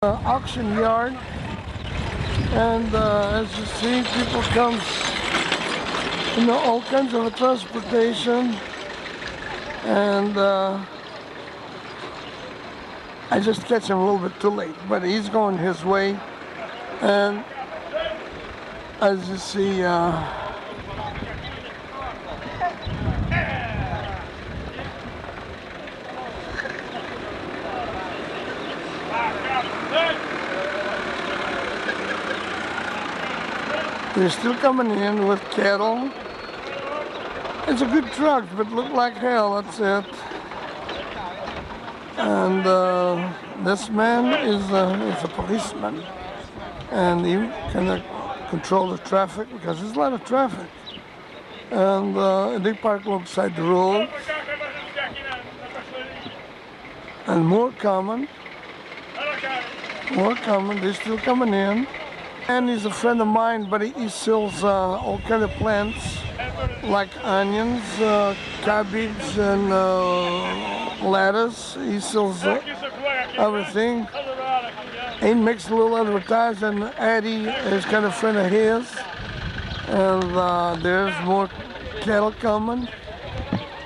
Auction yard, and as you see, people come, all kinds of transportation, and I just catch him a little bit too late, but he's going his way, and as you see, they're still coming in with cattle. It's a good truck, but look like hell, that's it. And this man is a policeman, and he can control the traffic because there's a lot of traffic. And they park alongside the road. And more coming, they're still coming in. And he's a friend of mine, but he sells all kind of plants like onions, cabbage, and lettuce. He sells everything. He makes a little advertising. Eddie is kind of a friend of his, and there's more cattle coming.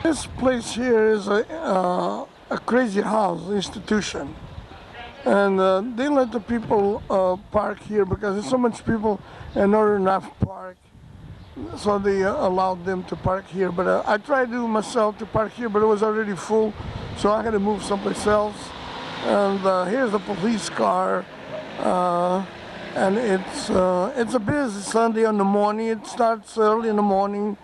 This place here is a crazy house institution. And they let the people park here because there's so much people and not enough park. So they allowed them to park here. But I tried to myself to park here, but it was already full. So I had to move someplace else. And here's the police car. And it's a busy Sunday in the morning. It starts early in the morning.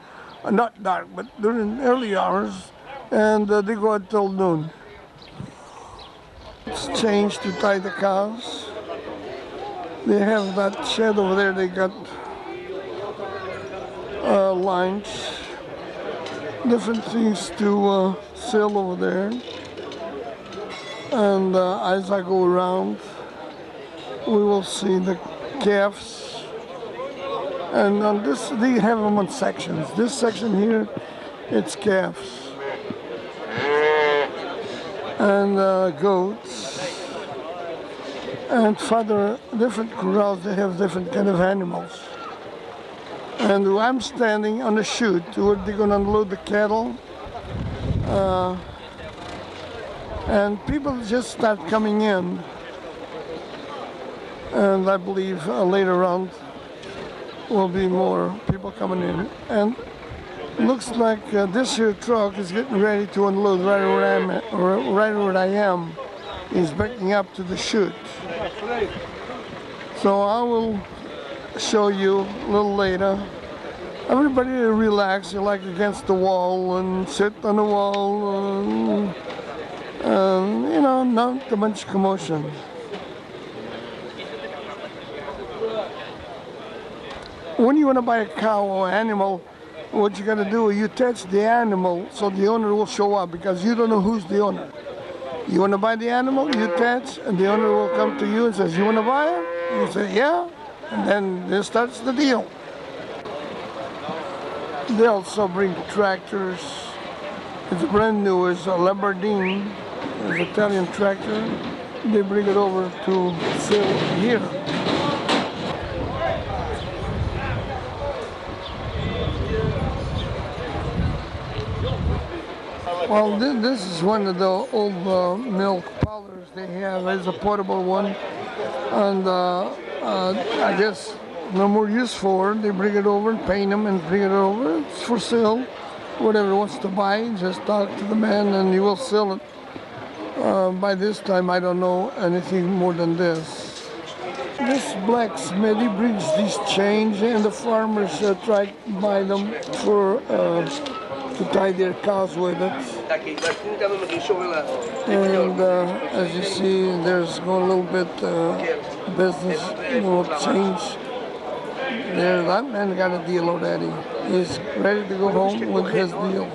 Not dark, but during early hours. And they go until noon. It's changed to tie the cows. They have that shed over there. They got lines, different things to sell over there. And as I go around, we will see the calves. And on this, they have them on sections. This section here, it's calves. And goats, and further different corrals. They have different kind of animals. And I'm standing on the chute where they're going to unload the cattle, and people just start coming in. And I believe later on will be more people coming in. And looks like this here truck is getting ready to unload right where I am. He's backing up to the chute. So I will show you a little later. Everybody relax, you like against the wall and sit on the wall and not too much commotion. When you want to buy a cow or animal, what you gotta do, you touch the animal so the owner will show up because you don't know who's the owner. You wanna buy the animal, you touch, and the owner will come to you and says, you wanna buy it? You say, yeah, and then this starts the deal. They also bring tractors. It's brand new, it's a Lamborghini, it's an Italian tractor. They bring it over to sell here. Well, this is one of the old milk parlors they have. It's a portable one, and I guess no more use for it. They bring it over and paint them and bring it over. It's for sale. Whatever wants to buy, just talk to the man and he will sell it. By this time, I don't know anything more than this. This blacksmith, he brings these chains, and the farmers try to buy them for to tie their cows with it. And as you see, there's going a little bit business, will change. There, that man got a deal already. He's ready to go home with his deal.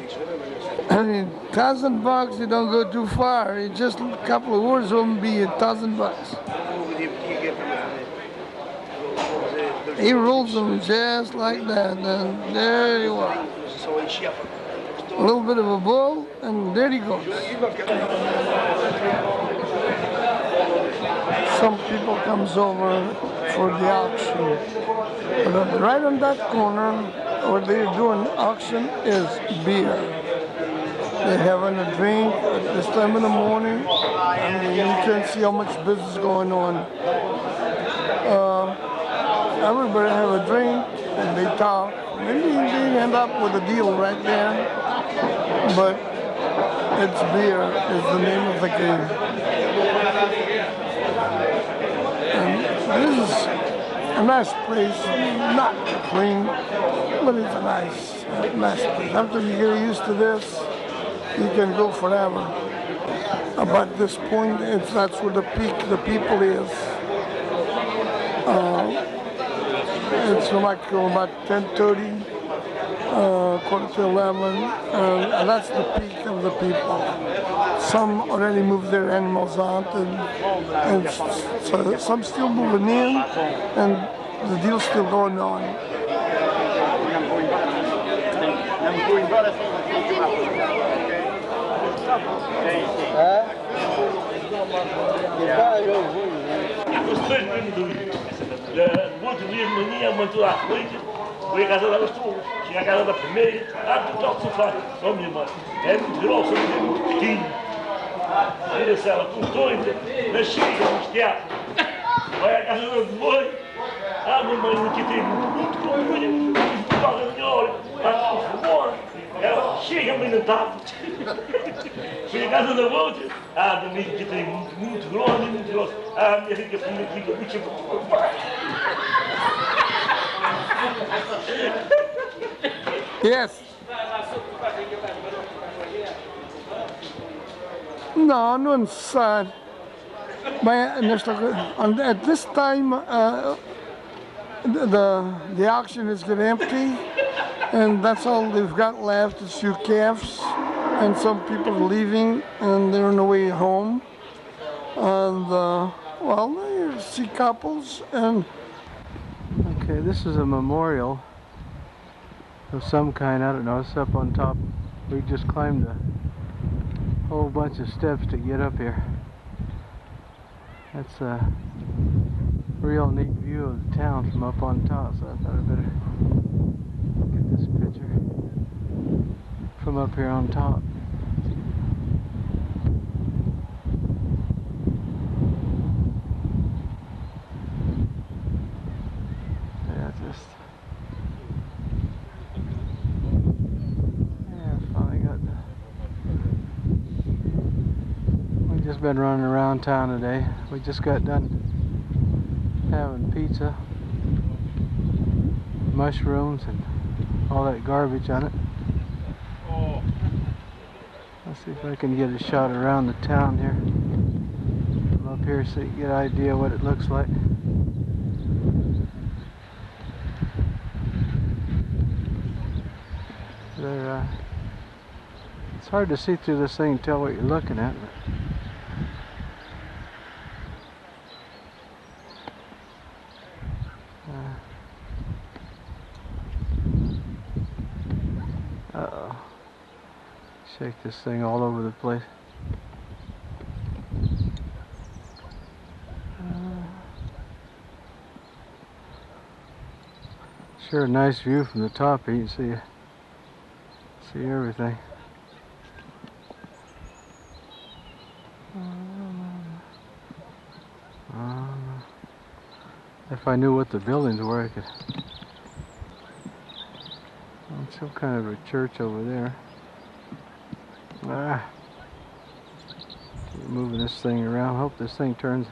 I mean, $1,000, you don't go too far. It's just a couple of words will be $1,000. He rolls them just like that, and there you are. A little bit of a bull, and there he goes. some people comes over for the auction. But right on that corner where they're doing auction is beer. They're having a drink at this time in the morning. I mean, you can see how much business going on. Everybody have a drink and they talk. Maybe they end up with a deal right there, but it's beer is the name of the game. And this is a nice place, not clean, but it's a nice place. After you get used to this, you can go forever. About this point, that's where the peak the people is. It's like about 10:30, quarter to 11, and that's the peak of the people. Some already moved their animals out, and so some still moving in, and the deal's still going on. Muito mesmo, manhã, muito à noite, fui à casa delas todas. Cheguei à casa da primeira, tu toca o sofá. Oh, minha mãe, é muito grossa, mas é muito pequeno. Vira-se ela com doida, mas chega, mas teatro. Vai à casa da mãe. Minha mãe, aqui tem muito comida, muito paga melhor, com fumor. Ela chega, mas não está. Chega à casa da outra. Minha amiga aqui tem muito grande, muito grossa. Minha rica filha fica muito. Yes. No, no inside. At this time, the auction is getting empty, and that's all they've got left is a few calves, and some people leaving, and they're on the way home. And well, you see couples and. Okay, this is a memorial of some kind. I don't know. It's up on top. We just climbed a whole bunch of steps to get up here. That's a real neat view of the town from up on top, so I thought I'd better get this picture from up here on top. Just been running around town today. We just got done having pizza, mushrooms, and all that garbage on it. Let's see if I can get a shot around the town here. From up here so you get an idea what it looks like. It's hard to see through this thing and tell what you're looking at. Uh-oh. Shake this thing all over the place. Sure a nice view from the top. You can see everything. If I knew what the buildings were, I could. Some kind of a church over there. Keep moving this thing around. Hope this thing turns.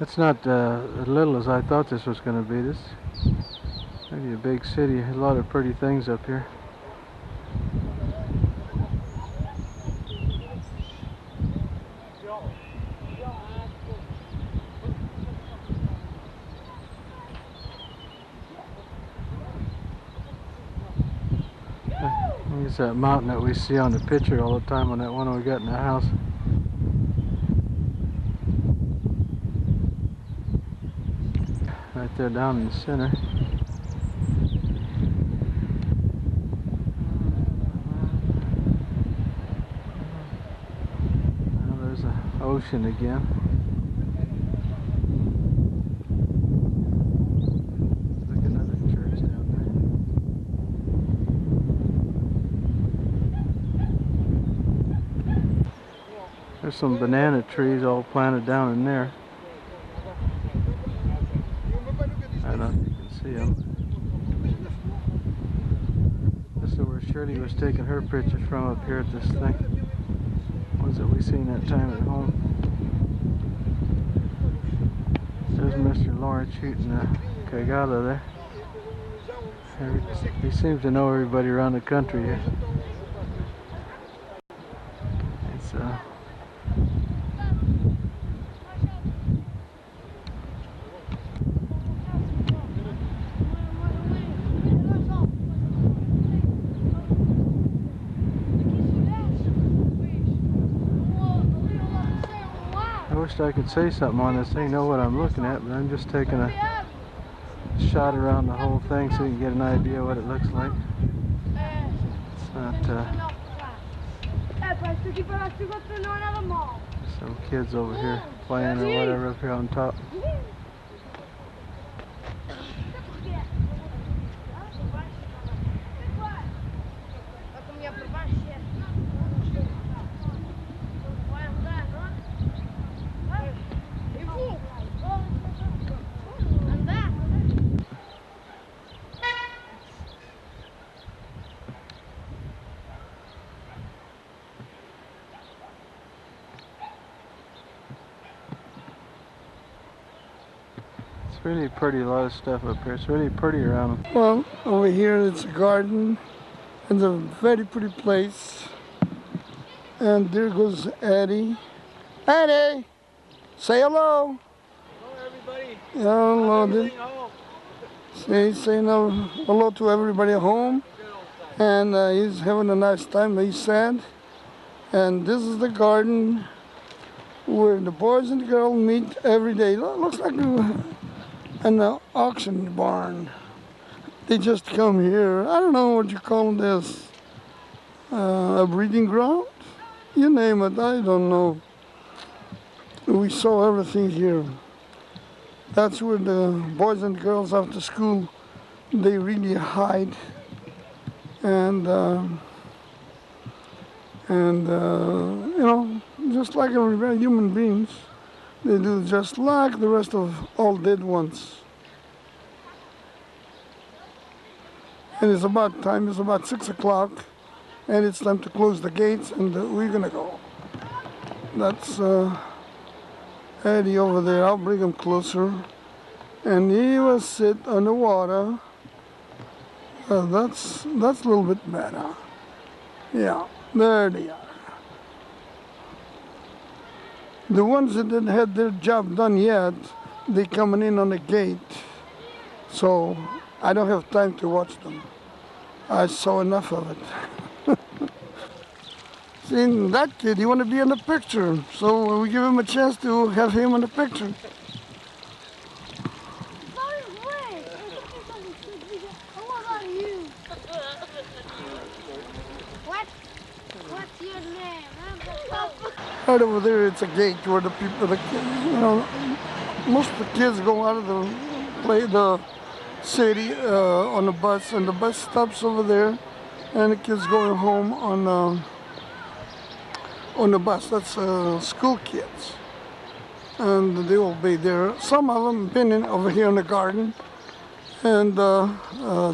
It's not as little as I thought this was going to be. This maybe a big city. A lot of pretty things up here. It's that mountain that we see on the picture all the time on that one we got in the house. Right there down in the center. Well, ocean again. Look, another church down there. There's some banana trees all planted down in there. I don't know if you can see them. This is where Shirley was taking her picture from up here at this thing. Was that we seen that time at home? There's Mr. Lawrence shooting a cagala there. He seems to know everybody around the country here. It's I wish I could say something on this thing, know what I'm looking at, but I'm just taking a shot around the whole thing so you can get an idea what it looks like. It's not, some kids over here playing or whatever up here on top. It's really pretty, a lot of stuff up here. It's really pretty around them. Well, over here it's a garden. It's a very pretty place. And there goes Eddie. Eddie! Say hello! Hello everybody! Hello. Saying hello to everybody at home. And he's having a nice time, he said. And this is the garden where the boys and the girls meet every day. Looks like an auction barn. They just come here. I don't know what you call this. A breeding ground? You name it, I don't know. We saw everything here. That's where the boys and girls after school, they really hide. And you know, just like everybody, human beings, they do just like the rest of all dead ones. And it's about time, it's about 6 o'clock, and it's time to close the gates, and we're gonna go. That's Eddie over there. I'll bring him closer. And he will sit on the water. That's a little bit better. Yeah, there they are. The ones that didn't have their job done yet, they coming in on the gate. So I don't have time to watch them. I saw enough of it. See, that kid, he want to be in the picture. So we give him a chance to have him in the picture. What's your name? Right over there, it's a gate where the people, you know, most of the kids go out of the city on the bus, and the bus stops over there, and the kids going home on the bus. That's school kids, and they will be there. Some of them been in over here in the garden, and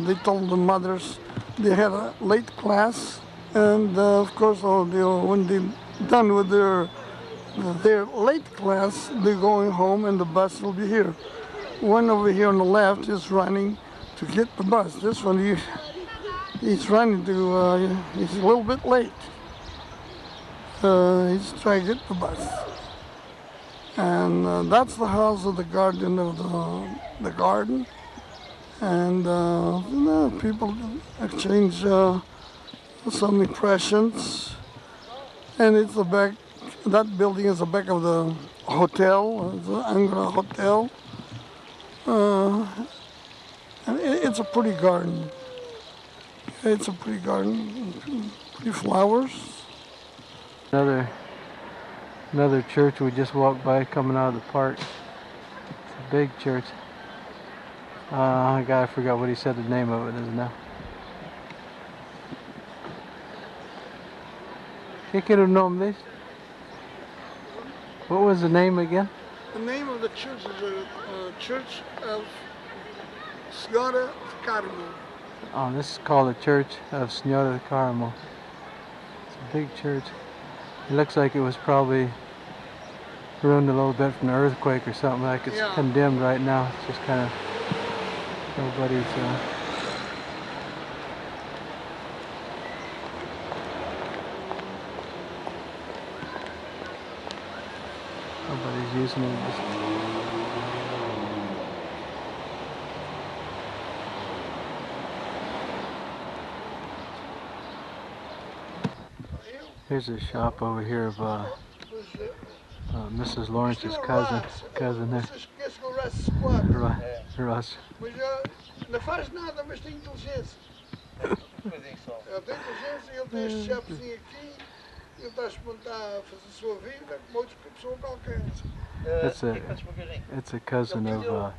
they told the mothers they had a late class, and of course, when they done with their late class, they're going home, and the bus will be here. One over here on the left is running to get the bus. This one, he's running to, he's a little bit late. He's trying to get the bus. And that's the house of the guardian of the garden. And you know, people exchange some impressions. And it's the back, that building is the back of the hotel, the Angra Hotel. And it's a pretty garden. It's a pretty garden, pretty flowers. Another Another church we just walked by coming out of the park. It's a big church. I forgot what he said the name of it is now. ¿Qué quiero nombre? What was the name again? The name of the church is a Church of Senhora de Carmo. Oh, this is called the Church of Senhora de Carmo. It's a big church. It looks like it was probably ruined a little bit from the earthquake or something. Like it's condemned right now. It's just kind of nobody's. Nobody's using it. Here's a shop over here of Mrs. Lawrence's cousin there. Russ. Mas não faz nada, mas tem inteligência. Ele tem inteligência e ele tem este chepezinho aqui. Ele está a a fazer a sua vida como outra pessoa qualquer. It's a cousin of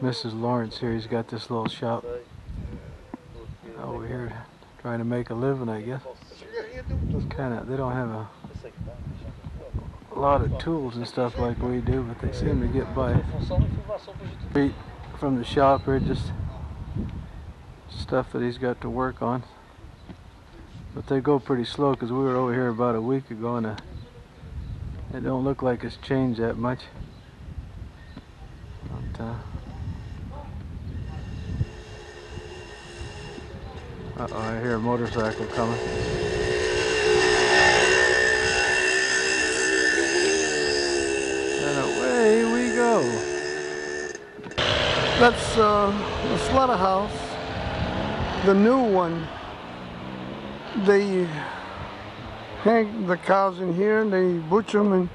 Mrs. Lawrence here. He's got this little shop over here trying to make a living, I guess. It's they don't have a lot of tools and stuff like we do, but they seem to get by. Straight from the shop here, just stuff that he's got to work on. But they go pretty slow because we were over here about a week ago and it don't look like it's changed that much. But, uh-oh, I hear a motorcycle coming. And away we go. That's the slaughterhouse, the new one. They hang the cows in here, they butcher them,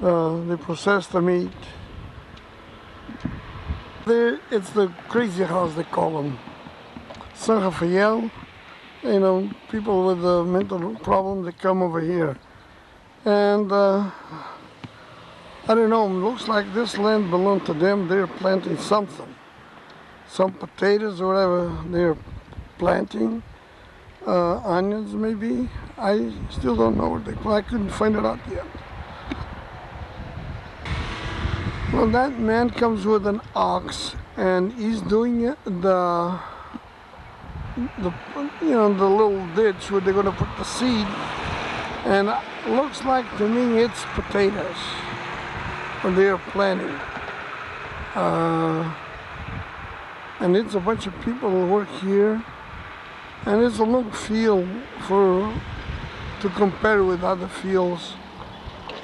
and they process the meat. It's the crazy house, they call them. San Rafael, you know, people with a mental problem, they come over here. And I don't know, it looks like this land belonged to them. They're planting something. Some potatoes or whatever they're planting. Onions maybe. I still don't know what they plant. I couldn't find it out yet. Well, that man comes with an ox and he's doing it the little ditch where they're going to put the seed, and it looks like to me it's potatoes when they're planting. And it's a bunch of people who work here. And it's a long field to compare with other fields.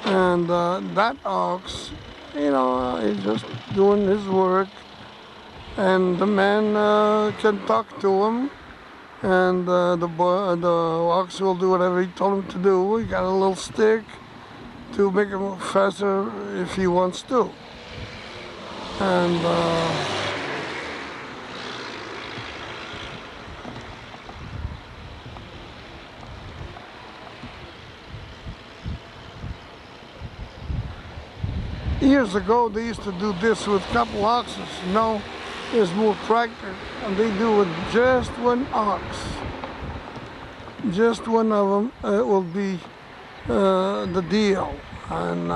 And that ox, you know, is just doing his work. And the man can talk to him. And the ox will do whatever he told him to do. He got a little stick to make him faster if he wants to. And years ago, they used to do this with a couple oxes. Now, there's more tractor, and they do with just one ox. Just one of them will be the deal. And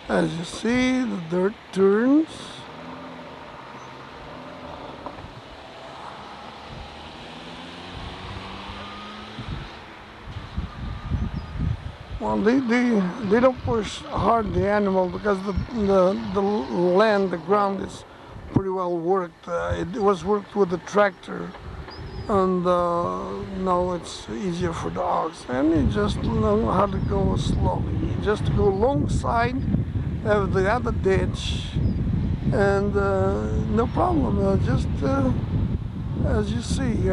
as you see, the dirt turns. Well, they don't push hard the animal because the land, the ground is pretty well worked. It was worked with the tractor, and now it's easier for the ox. And you just know how to go slowly. You just go alongside of the other ditch, and no problem. Just as you see.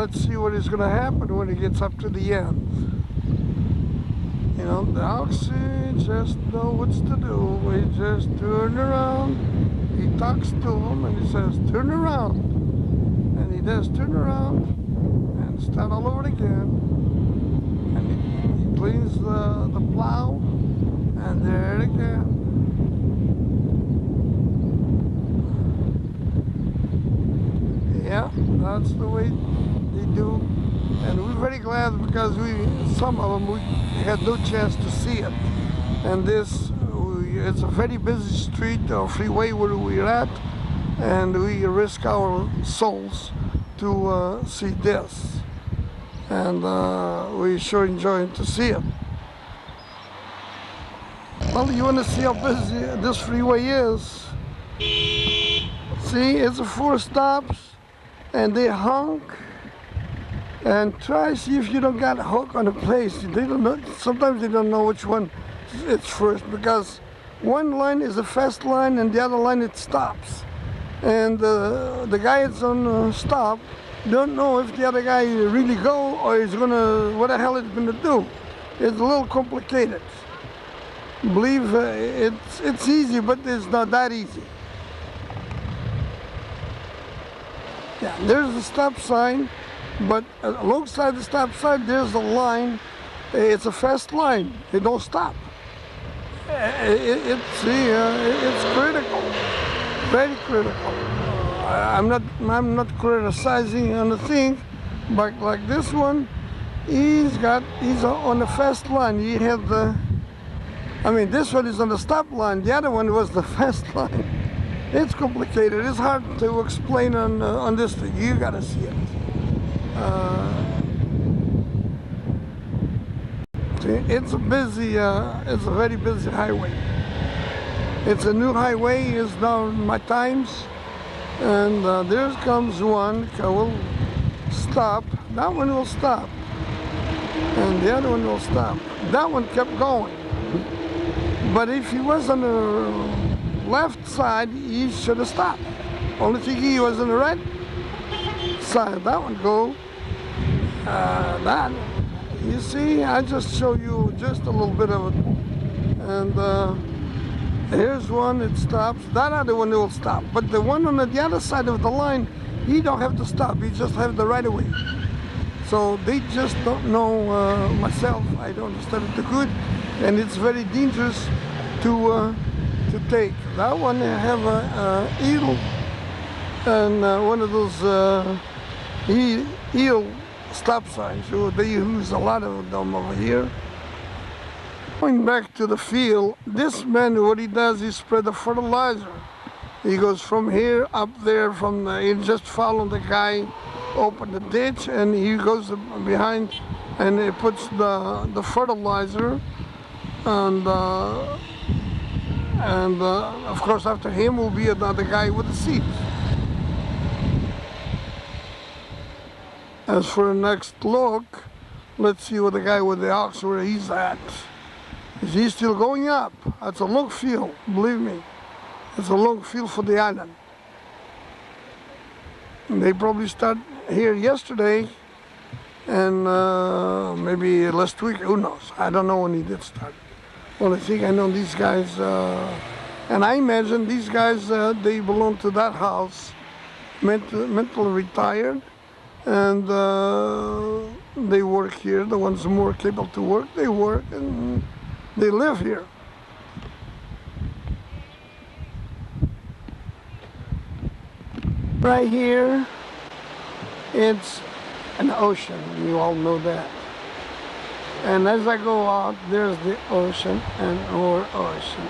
let's see what is going to happen when it gets up to the end. You know, the ox just know what to do. He just turn around. He talks to him and he says, turn around. And he does turn around and start all over again. And he cleans the plow. And there again. Yeah, that's the way they do. And we're very glad because some of them we had no chance to see it. And this, it's a very busy street or freeway where we're at, and we risk our souls to see this. And we sure enjoying to see it. Well, you want to see how busy this freeway is. See, it's 4 stops, and they honk. And try see if you don't got a hook on a place. They don't know. Sometimes they don't know which one it's first, because one line is a fast line and the other line it stops. And the guy that's on stop don't know if the other guy really go or is gonna what the hell it's gonna do. It's a little complicated. Believe it's easy, but it's not that easy. Yeah, there's the stop sign. But alongside the stop sign, there's a line. It's a fast line. It don't stop. It's critical, very critical. I'm not criticizing on the thing, but like this one, he's on the fast line. He had this one is on the stop line. The other one was the fast line. It's complicated. It's hard to explain on this thing. You gotta see it. It's a very busy highway. It's a new highway. It's now in my times, and there comes one. Will stop. That one will stop, and the other one will stop. That one kept going. But if he was on the left side, he should have stopped. Only thing he was on the right side. That one go. That, you see, I just show you just a little bit of it. And here's one, it stops. That other one will stop. But the one on the other side of the line, he don't have to stop. He just have the right of way. So they just don't know myself. I don't understand it too good. And it's very dangerous to take. That one have a eel and one of those eel stop signs, so they use a lot of them over here. Going back to the field, this man, what he does is spread the fertilizer. He goes from here up there, he just follow the guy, open the ditch, and he goes behind and he puts the fertilizer, and of course after him will be another guy with the seeds. As for the next look, let's see what the guy with the ox, where he's at. Is he still going up? That's a long field, believe me. It's a long field for the island. And they probably start here yesterday and maybe last week, who knows? I don't know when he did start. Well, I think I know these guys, and I imagine these guys, they belong to that house, mentally retired. And they work here. The ones more capable to work, they work and they live here. Right here, it's an ocean. You all know that. And as I go out, there's the ocean and more ocean.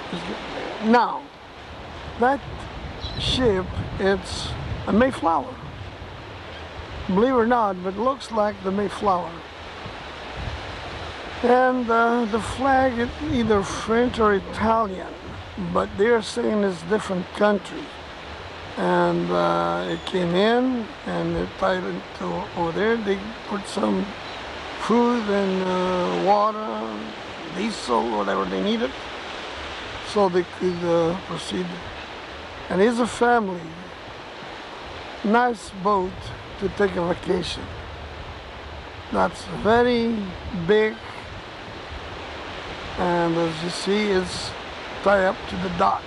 Now, that ship, it's a Mayflower. Believe it or not, but it looks like the Mayflower. And the flag is either French or Italian, but they're saying it's different country. And it came in and they tied it to over there. They put some food and water, diesel, whatever they needed, so they could proceed. And it's a family, nice boat to take a vacation. that's very big, and as you see, it's tied up to the dock.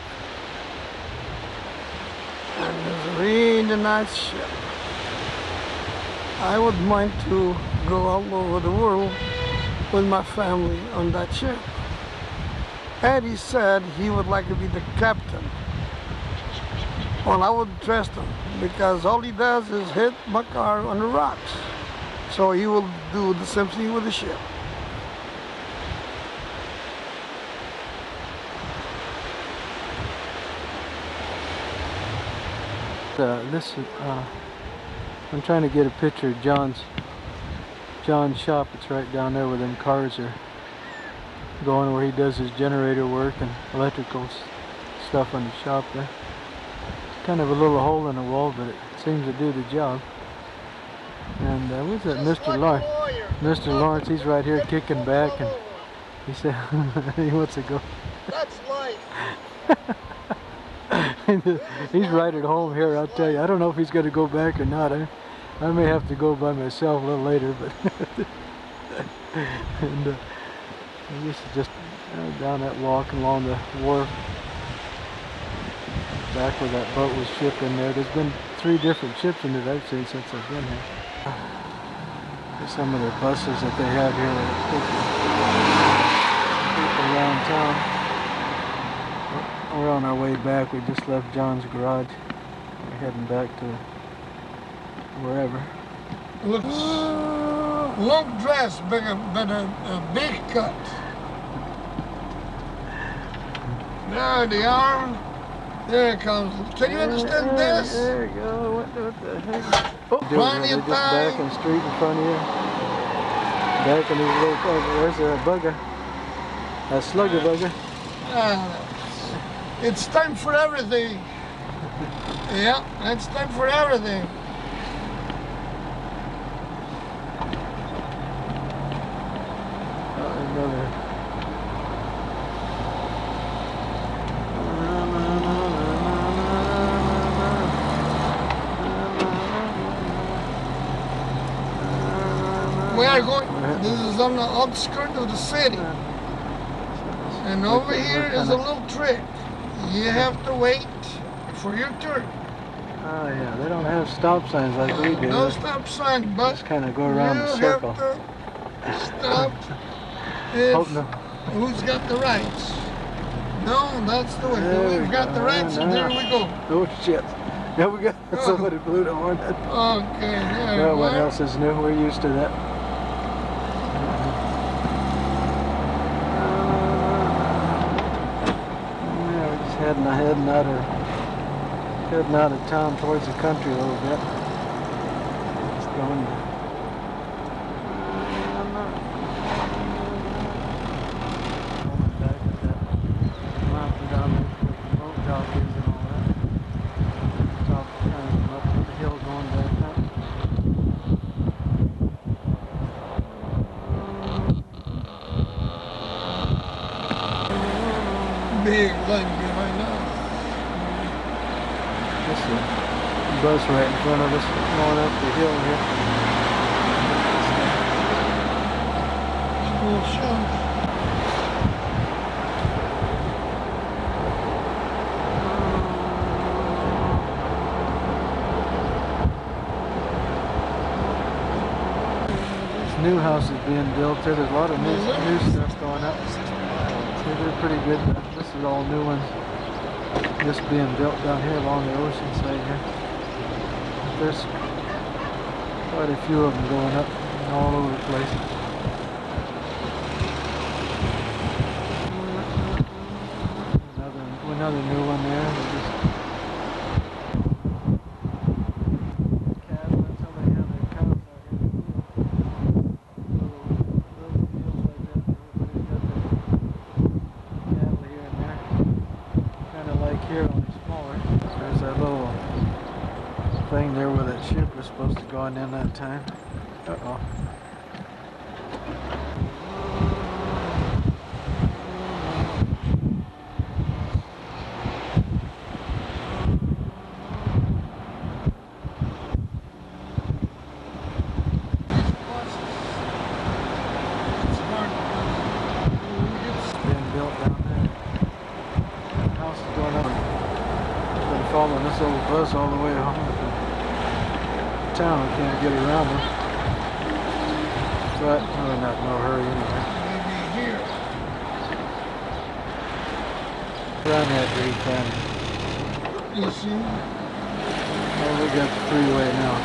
And it's a really nice ship. I would mind to go all over the world with my family on that ship. Eddie said he would like to be the captain. Well, I wouldn't trust him because all he does is hit my car on the rocks. So he will do the same thing with the ship. I'm trying to get a picture of John's shop. It's right down there where them cars are going, where he does his generator work and electrical stuff on the shop there. It's kind of a little hole in the wall, but it seems to do the job. And what's that, Mr. Lawrence? Mr. Lawrence, he's right here kicking back, and he said he wants to go. That's life. He's right at home here, I'll tell you. I don't know if he's going to go back or not. I may have to go by myself a little later, but and this is just down that walk along the wharf, back where that boat was shipped in there. There's been 3 different ships in it I've seen since I've been here. There's some of the buses that they have here that people around town. We're on our way back. We just left John's garage. We're heading back to wherever. Looks long dress, but a big cut. There they are. There it comes. Can you understand this? There you go. What the heck? Oh, plenty of just time. back in the street in front of you. Back in these little cars. Where's a bugger? A slugger bugger. It's time for everything. Yeah, it's time for everything. Another. We are going, this is on the outskirts of the city. And over here is a little trick. You have to wait for your turn. Oh yeah, they don't have stop signs like we do. No stop sign, but just kind of go around the you circle. have to stop if Hope no. who's got the rights. No, that's the way. There We've we got go. the rights, and there we go. Oh shit. Yeah, we got somebody blew the horn. Okay, there No we one go. else is new. We're used to that. Yeah, we're just heading out of town towards the country a little bit. Just going to back at that mountain down there where the boat dock is and all that. Top up the hill going back up. Big line behind us. This is a bus right in front of us going up the hill here. School show. This new house is being built here. There's a lot of new stuff going up. They're pretty good. This is all new ones. Just being built down here along the ocean side here. There's quite a few of them going up all over the place. Another new one there. Cabin. Somebody have their cows out here. Little fields like that. Everybody's got their cattle here and there. Kind of like here, only smaller. There's that little thing there where that ship was supposed to go in that time. Uh-oh. on this old bus all the way home from town. I can't get around them. But we're not in no hurry anyway. Maybe here. Around that Green County. You see? Oh, we got the freeway now.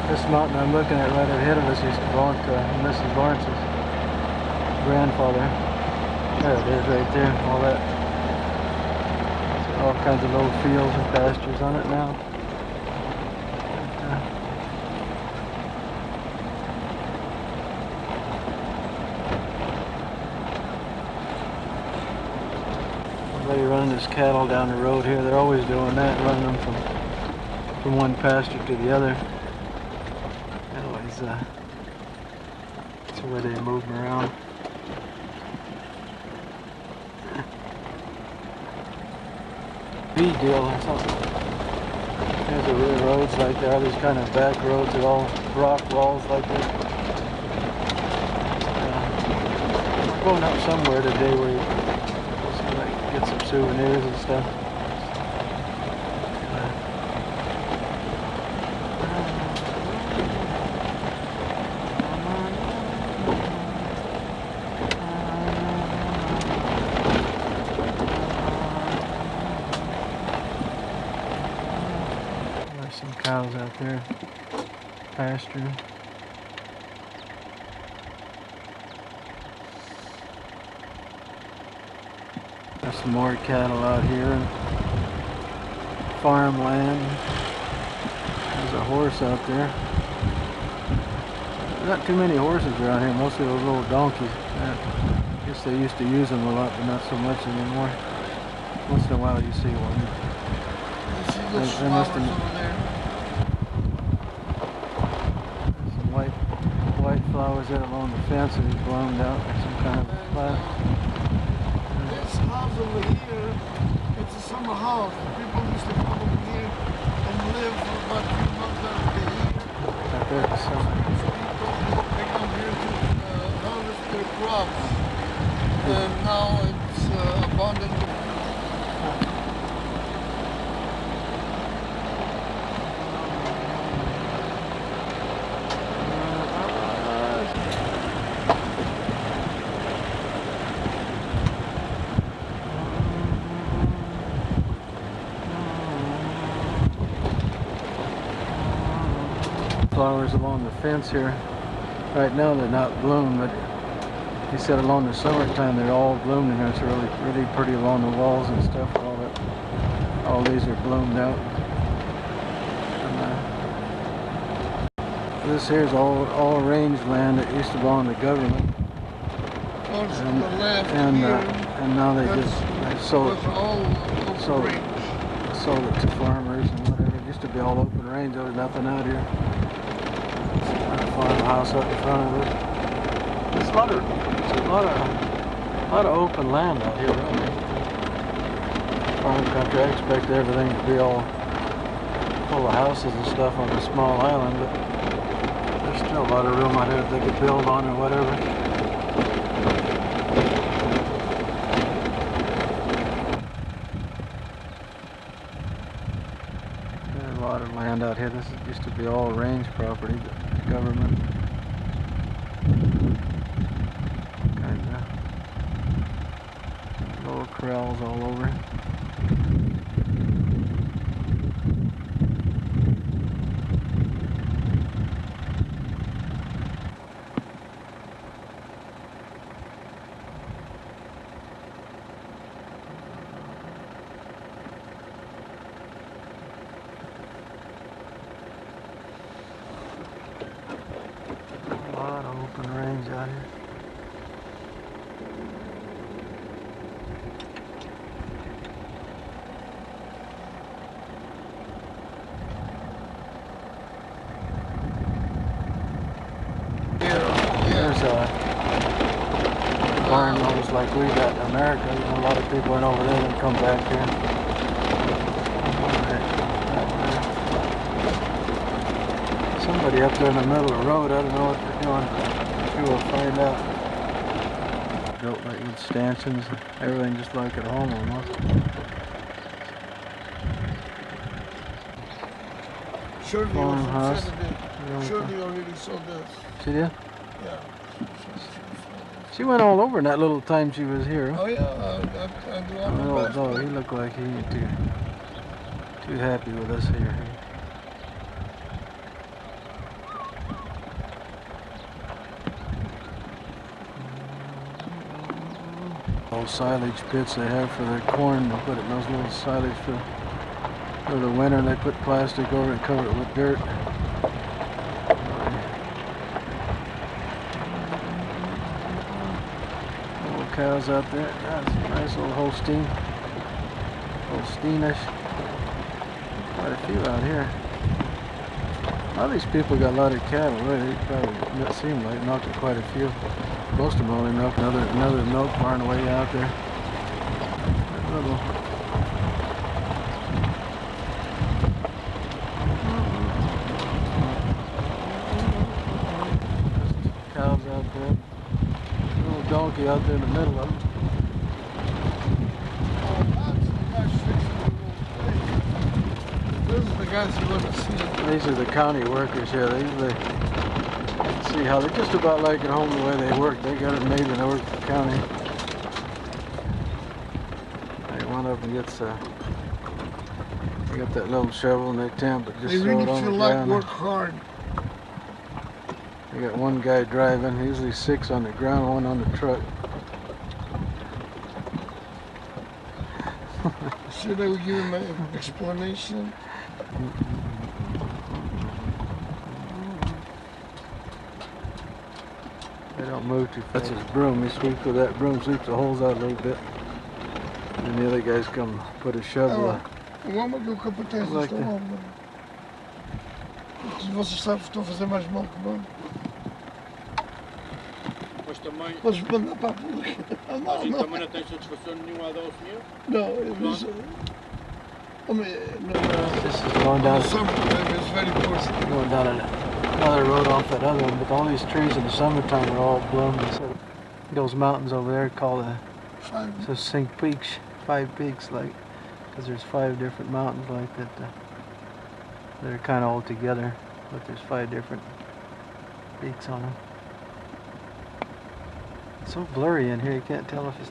This mountain I'm looking at right ahead of us used to belong to Mrs. Lawrence's grandfather. There it is right there. All that. All kinds of little fields and pastures on it now. Somebody running his cattle down the road here. They're always doing that, running them from one pasture to the other. That's the way they move them around. Feed deal or something. There's the roads like there are these kind of back roads with all rock walls like this. We're going up somewhere today where you can like get some souvenirs and stuff. Some cows out there, pasture. There's some more cattle out here and farmland. There's a horse out there. Not too many horses around here, mostly those little donkeys. I guess they used to use them a lot, but not so much anymore. Once in a while you see one. You see those flowers over there? Some white flowers there along the fence that is blown out or some kind of plant. This house over here, it's a summer house. People used to come over here and live for about 2 months out of the year. Out there the summer. They come here to harvest their crops. And now it's abundant. Flowers along the fence here. Right now they're not bloomed, but he said along the summertime they're all bloomed in here. It's really pretty along the walls and stuff. All these are bloomed out. And, this here's all rangeland that used to belong to the government. And, the left and now they sold it to farmers and whatever. It used to be all open range. There was nothing out here. Farmhouse up in front of it. It's a lot of open land out here, really. Farm country. I expect everything to be all full of houses and stuff on a small island, but there's still a lot of room out here that they could build on or whatever. There's a lot of land out here. This used to be all range property. Government kind of little corrals all over. Open range out here. There's a barn almost like we got in America. You know, a lot of people went over there and come back here. somebody up there in the middle of the road. I don't know what they're doing. I'm sure we'll find out. Built like with stanchions, everything just like at home almost. Shirley Farmhouse. Shirley already saw this. She did? Yeah. She went all over in that little time she was here. Oh yeah, I do all Oh, my best. no, he looked like he ain't too happy with us here. Old silage pits they have for their corn. They put it in those little silage for the winter. They put plastic over it and cover it with dirt. Little cows out there. That's a nice little Holstein. Holsteinish. Quite a few out here. A lot of these people got a lot of cattle. They probably, it seemed like, milking quite a few. Most of them only milk another milk barn way out there. That little cows out there. Little donkey out there in the middle of them. Those are the guys you want to see. These are the county workers here. They usually see how they're just about like at home the way they work. They got it made when they work for the county. Like one of them gets they got that little shovel and they tamp it, just They throw really it on feel the like ground. work hard. They got one guy driving, usually 6 on the ground, one on the truck. Should I give him an explanation? They don't move too fast. That's his broom. He sweeps with that broom, sweeps the holes out a little bit. And the other guys come put a shovel. Vamos que o capataz Like está lá, mano. Vocês sabem que estão a fazer mais mal que nós. Mas também, Podes mandar para a pública. mas Não, também não. não tens satisfação nenhuma a dar ao senhor? No, it was. This is going down, Summertime is very important. going down another road off that other one, but all these trees in the summertime are all bloomed. So those mountains over there called so 5 peaks, 5 peaks, like, because there's 5 different mountains like that. They're kind of all together, but there's 5 different peaks on them. It's so blurry in here, you can't tell if it's.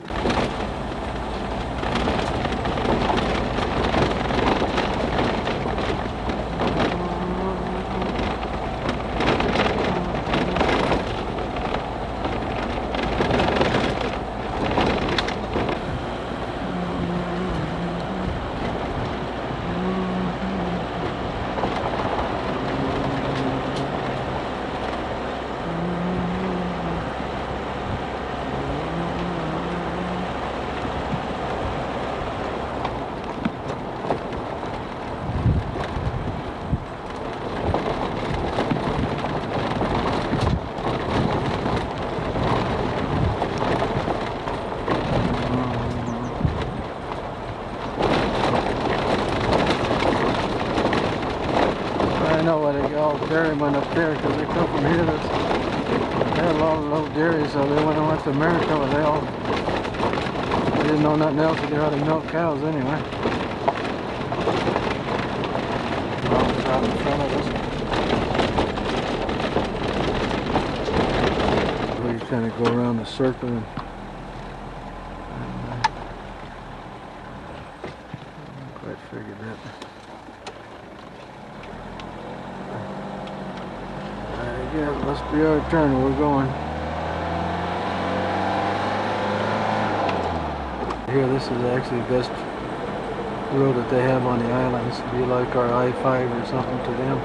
I know why they all dairymen up there, because they come from here. They had a lot of little dairies, so they went to America, but they didn't know nothing else to do how to milk cows anyway. Mountains out in front of us. We kind of go around the circle and I haven't quite figured that. Yeah, it must be our turn. We're going. Here, this is actually the best road that they have on the islands. It'd be like our I-5 or something to them.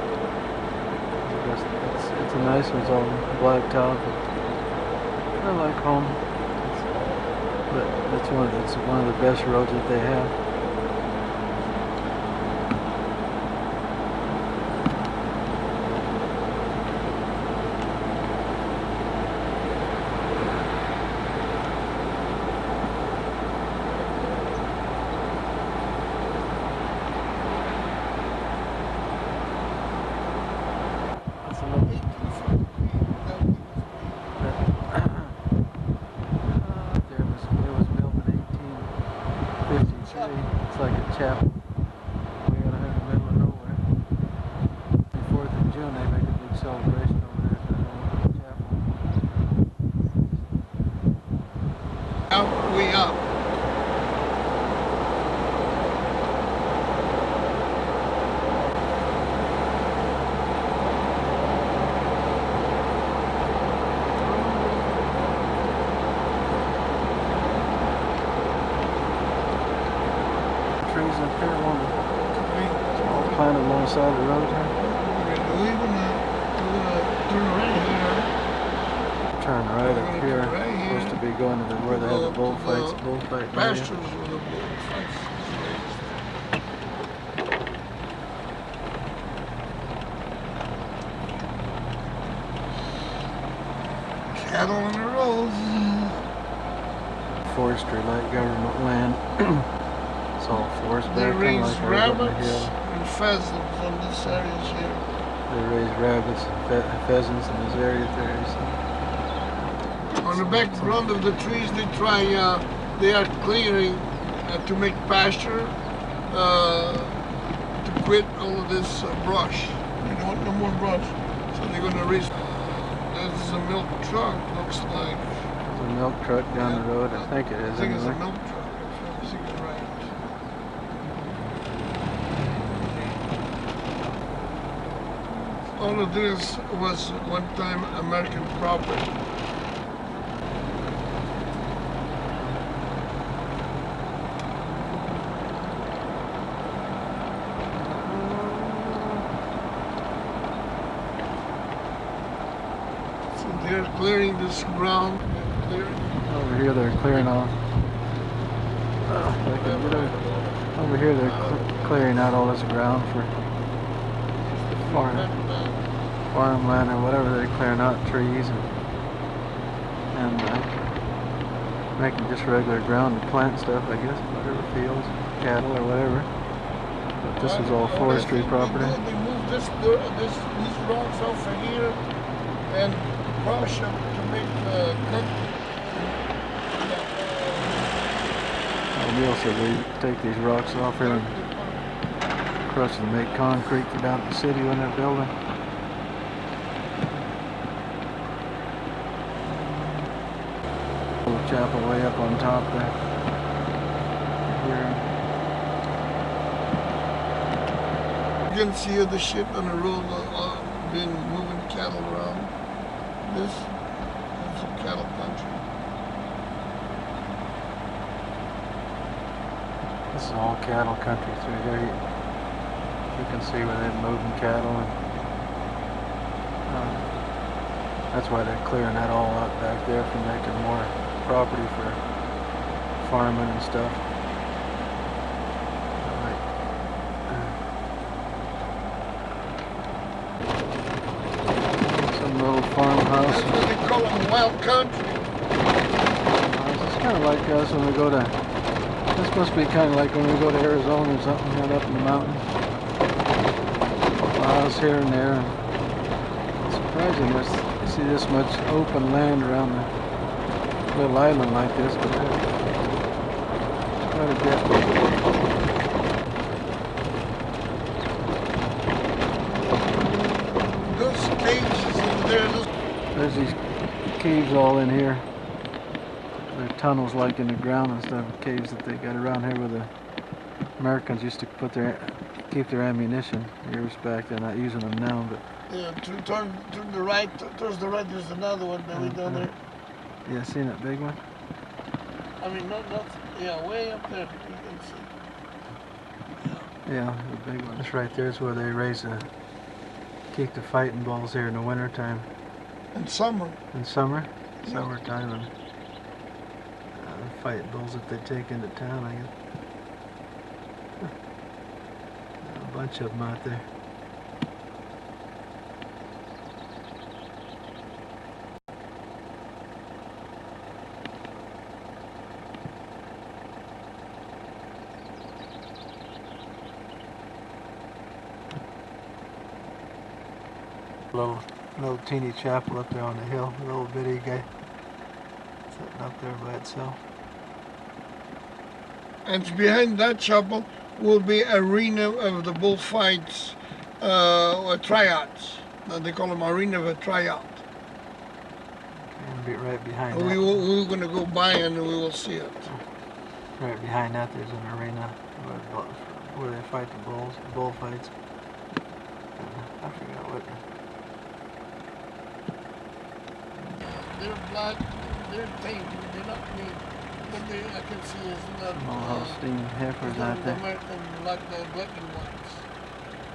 It's a nice one. It's all blacktop. I like home. But it's one of the best roads that they have. the side of the road here? We're gonna turn right here. Turn right up here. Right here. Supposed to be going to where they have the bullfight area. Pastures where the bullfights is raised. Cattle on the roads. Forestry, like government land. It's all forest They back, kind raise of like right up the rabbits hill. and pheasants on this area here. They raise rabbits and pheasants in this area there. So. On the background of the trees, they are clearing to make pasture, to quit all of this brush. They don't want no more brush, so they're going to raise. There's a milk truck, looks like. There's a milk truck down the road, I think it is. I think it's a anyway. milk truck, if I'm thinking right. All of this was one time American property. So they're clearing this ground. Over here they're clearing off. Over here they're clearing out all this ground for farmland or whatever. They're clearing out trees and making just regular ground to plant stuff, I guess, whatever, fields, cattle or whatever. But this is all forestry property. They moved these rocks off of here and crush them to make concrete. Neil said they take these rocks off here and crush them to make concrete for down at the city when they're building. Little chapel way up on top there. Here. You can see the ship on the road been moving cattle around. This is a cattle country. This is all cattle country through here. You can see where they're moving cattle, and that's why they're clearing that all up back there for making more property for farming and stuff. Some little farmhouse. That's what they call them, wild country. It's kind of like us when we go to. This must be kind of like when we go to Arizona or something, head up in the mountains. Miles here and there. It's surprising you see this much open land around the little island like this, but quite a bit. Those caves in there, There's these caves all in here. They're tunnels like in the ground and stuff, caves that they got around here where the Americans used to keep their ammunition years back. They're not using them now, but yeah, turn to the right, towards the right, there's another one down there. yeah, seen that big one? I mean, yeah, way up there, you can see. Yeah, the big one. This right there is where they keep the fighting bulls here in the winter time. In summer. In summertime, and fighting bulls that they take into town, I guess. A bunch of them out there. Little teeny chapel up there on the hill, a little bitty guy sitting up there by itself. And behind that chapel will be arena of the bullfights, tryouts. They call them arena of a tryout. And be right behind We're going to go by and we will see it. Right behind that, there's an arena where they fight the bullfights. I forgot what. They're black, they're tame, they're not mean. But I can see is not Holstein heifers out there. American, like the black ones.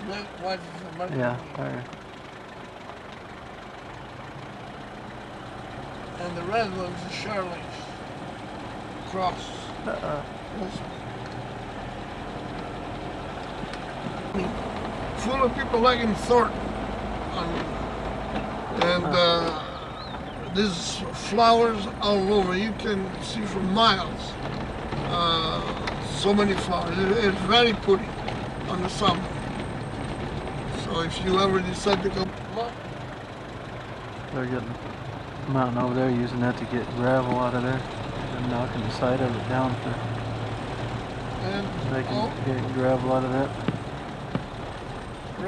That white is American. Yeah, there. And the red one's the Charlie's cross. Full of people like in Thornton. And there's flowers all over. You can see for miles. So many flowers. It's very pretty on the summer. So if you ever decide to go, They're getting a mountain over there, using that to get gravel out of there. They're knocking the side of it down for and they can get gravel out of that.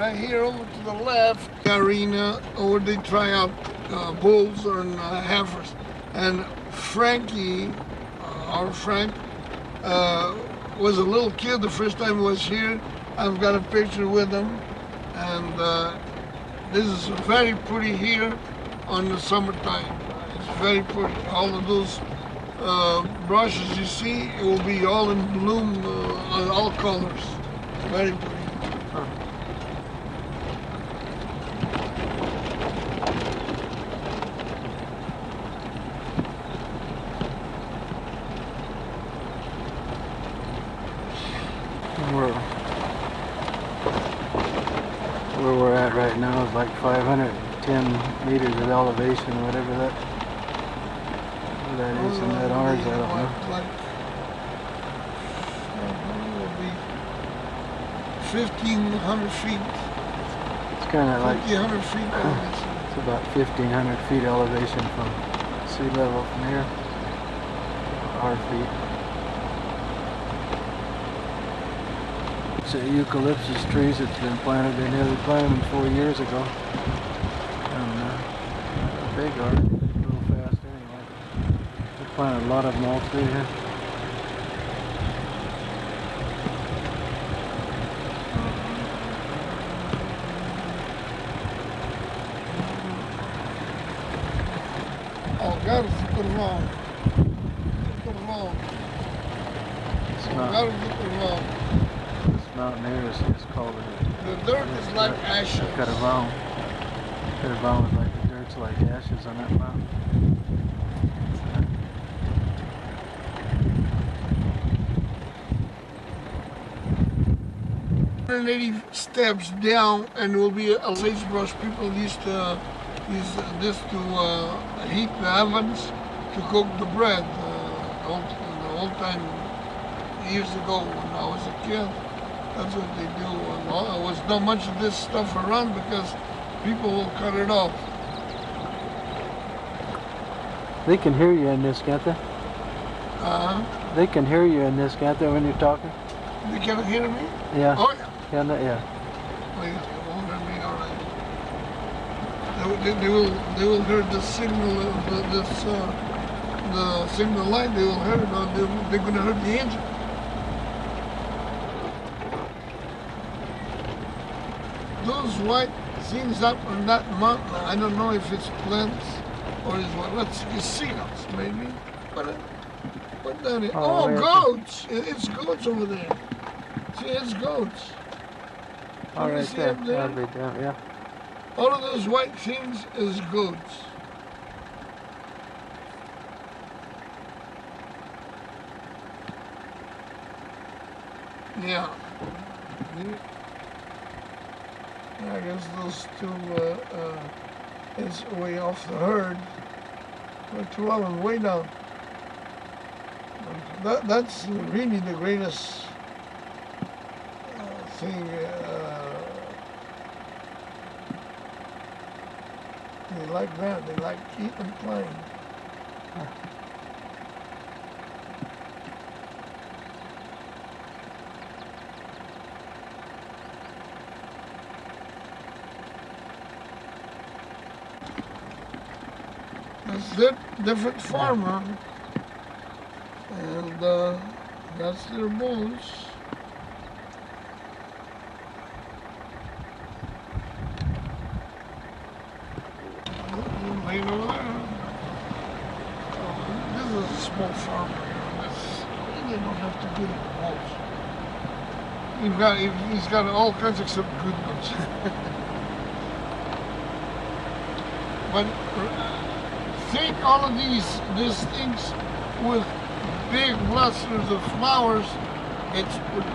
right here over to the left, the arena where they try out bulls and heifers. And Frankie, our Frank, was a little kid the first time he was here. I've got a picture with him. And this is very pretty here on the summertime. It's very pretty. All of those brushes you see, it will be all in bloom, all colors. Very pretty. Where we're at right now is like 510 meters of elevation, whatever that is in that orange, I don't know. It will be 1,500 feet. It's kind of like 1,500 feet elevation. it's about 1,500 feet elevation from sea level from here. Our feet. It's a eucalyptus trees that's been planted. They nearly planted them 4 years ago. And big are real fast anyway. They planted a lot of them all through here. Oh, God, it's super long. Super long. It's Oh, not, God, it's super long. this mountain here is called The dirt is like ashes. Caravão. Caravão is like the dirt's like ashes on that mountain. 180 steps down, and will be a sagebrush. People used to use this to heat the ovens to cook the bread. The old time, years ago when I was a kid, that's what they do. And there was not much of this stuff around because people will cut it off. They can hear you in this, can't they? They can hear you in this, can't they, when you're talking? They can hear me? Yeah. Oh yeah. Can they? Yeah. They won't hear me, all right. They will hear the signal of the signal light. They will hear it. Or they're going to hear the engine. Those white things up on that mountain, I don't know if it's plants or is what. Let's see, seagulls maybe. But then Oh, where is it? goats! It's goats over there. See, it's goats. All You right see there. up there? That'll be down. Yeah. All of those white things is goats. Yeah. I guess those two is way off the herd. But two of them way down. That's really the greatest thing. They like that. They like keeping playing. It's a different farmer, and that's their bulls. Right over there. This is a small farmer. They don't have to do the bulls. He's got all kinds of good goats. But take all of these things with big clusters of flowers. It's pretty.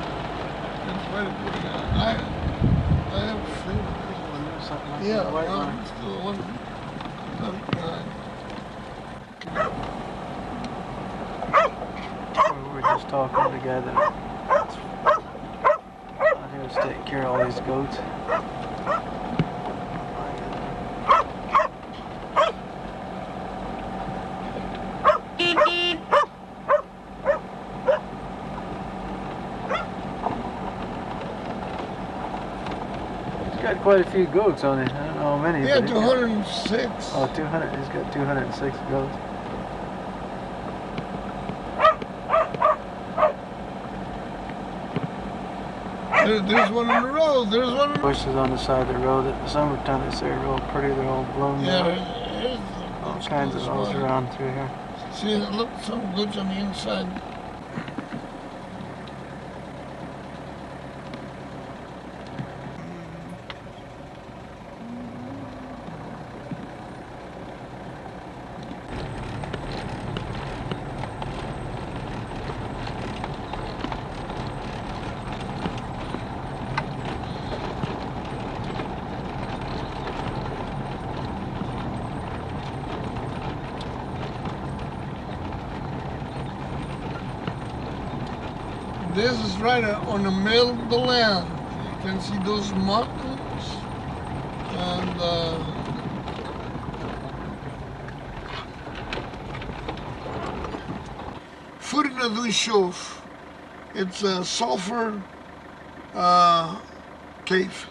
It's very pretty. I have a favorite. Something like Yeah, that white well, one. it's the one. We were just talking together. Out here to take care of all these goats. He's got quite a few goats on it. I don't know how many. Yeah, but he's got- 206. Oh, 200. He's got 206 goats. There's one on the road. There's one on the road. Bushes on the side of the road. At the summertime, they say are real pretty. They're all blown Yeah, out. there's All kinds of those around through here. See, look, some goods on the inside. This is right on the middle of the land. You can see those mountains and Furna do Enxofre. It's a sulfur cave.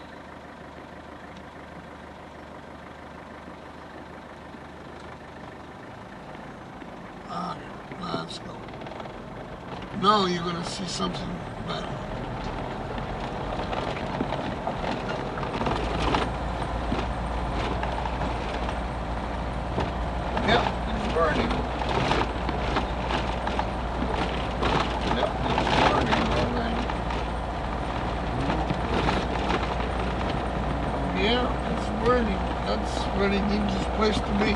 Let's go. Now you're gonna see something better. Yep, it's burning. Yep, it's burning already. Yeah, it's burning. That's a very dangerous place to be.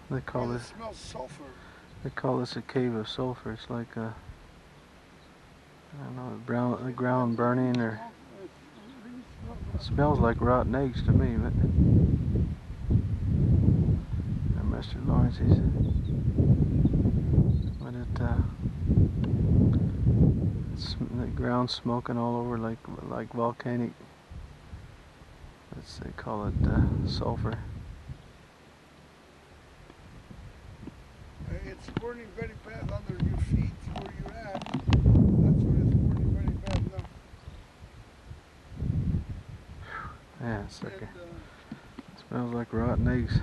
They call It this. smells sulfur. They call this a cave of sulfur. It's like a, I don't know, the ground burning, or it smells like rotten eggs to me. But Mr. Lawrence, but the ground smoking all over like volcanic. They call it sulfur. It's burning very bad under your feet where you're at. That's where it's burning very bad now. Yeah, it's like smells like rotten eggs.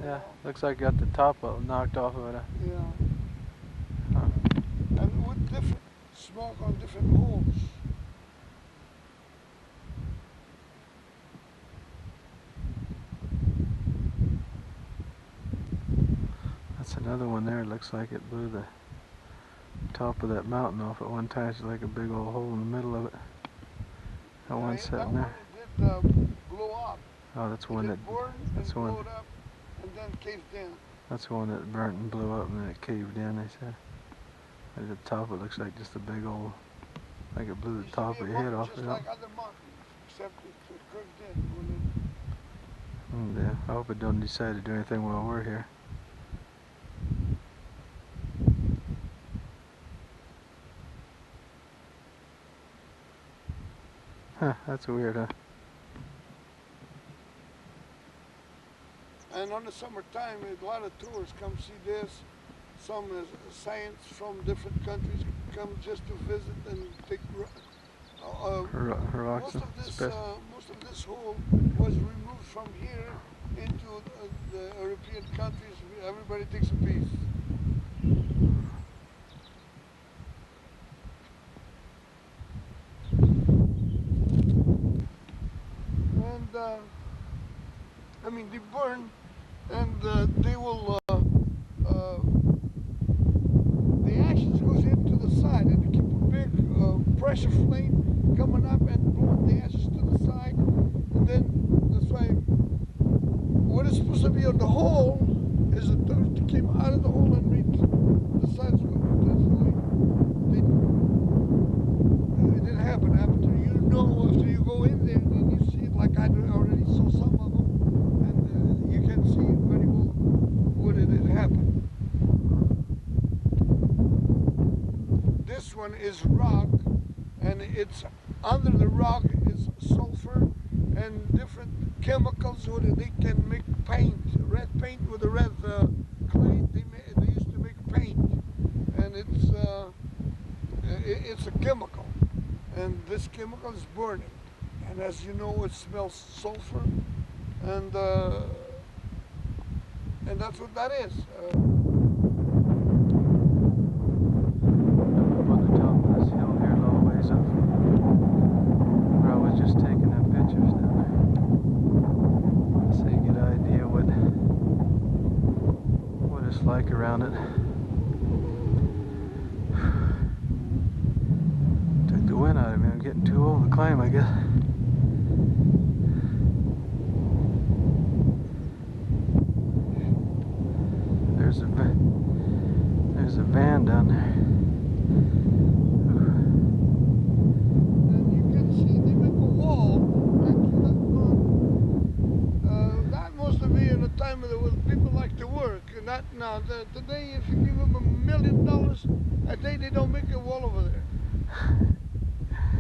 Yeah, looks like got the top knocked off of it. Yeah. Huh. And with different smoke on different holes. That's another one there. Looks like it blew the top of that mountain off at one time. It's like a big old hole in the middle of it. That one sitting there. It did blow up. Oh, that's one that. That's one. Blowed up and then caved in. That's the one that burnt and blew up and then it caved in. They said. At the top, it looks like just a big old, like it blew the top of your head off. Just like other mountains, except it curved in. Yeah, I hope it don't decide to do anything while we're here. Huh, that's weird, huh? And on the summertime, a lot of tourists come see this. Some science from different countries come just to visit and take. Rocks. Most of this hole was removed from here into the European countries. Everybody takes a piece. And I mean, they burn, and they will. The ashes goes into the side, and they keep a big pressure flame coming up and blowing the ashes to the side. And then that's why what is supposed to be on the hole is a dirt that came out of the hole and made the sides go. That's the way it didn't happen. After after you go in there, and you see it like I already saw some of them, and you can see very well what it had happened. This one is rock, and it's under the rock is sulfur and different chemicals so that they can make paint, red paint with a red clay. They used to make paint, and it's a chemical, and this chemical is burning, and as you know, it smells sulfur, and that's what that is. Like around it. Took the wind out of me. I'm getting too old to climb, I guess. There's a van down there. And you can see they make a wall right to that one. That must have been a time when there was people like to work. Not now. Today, if you give them $1 million a day, they don't make a wall over there.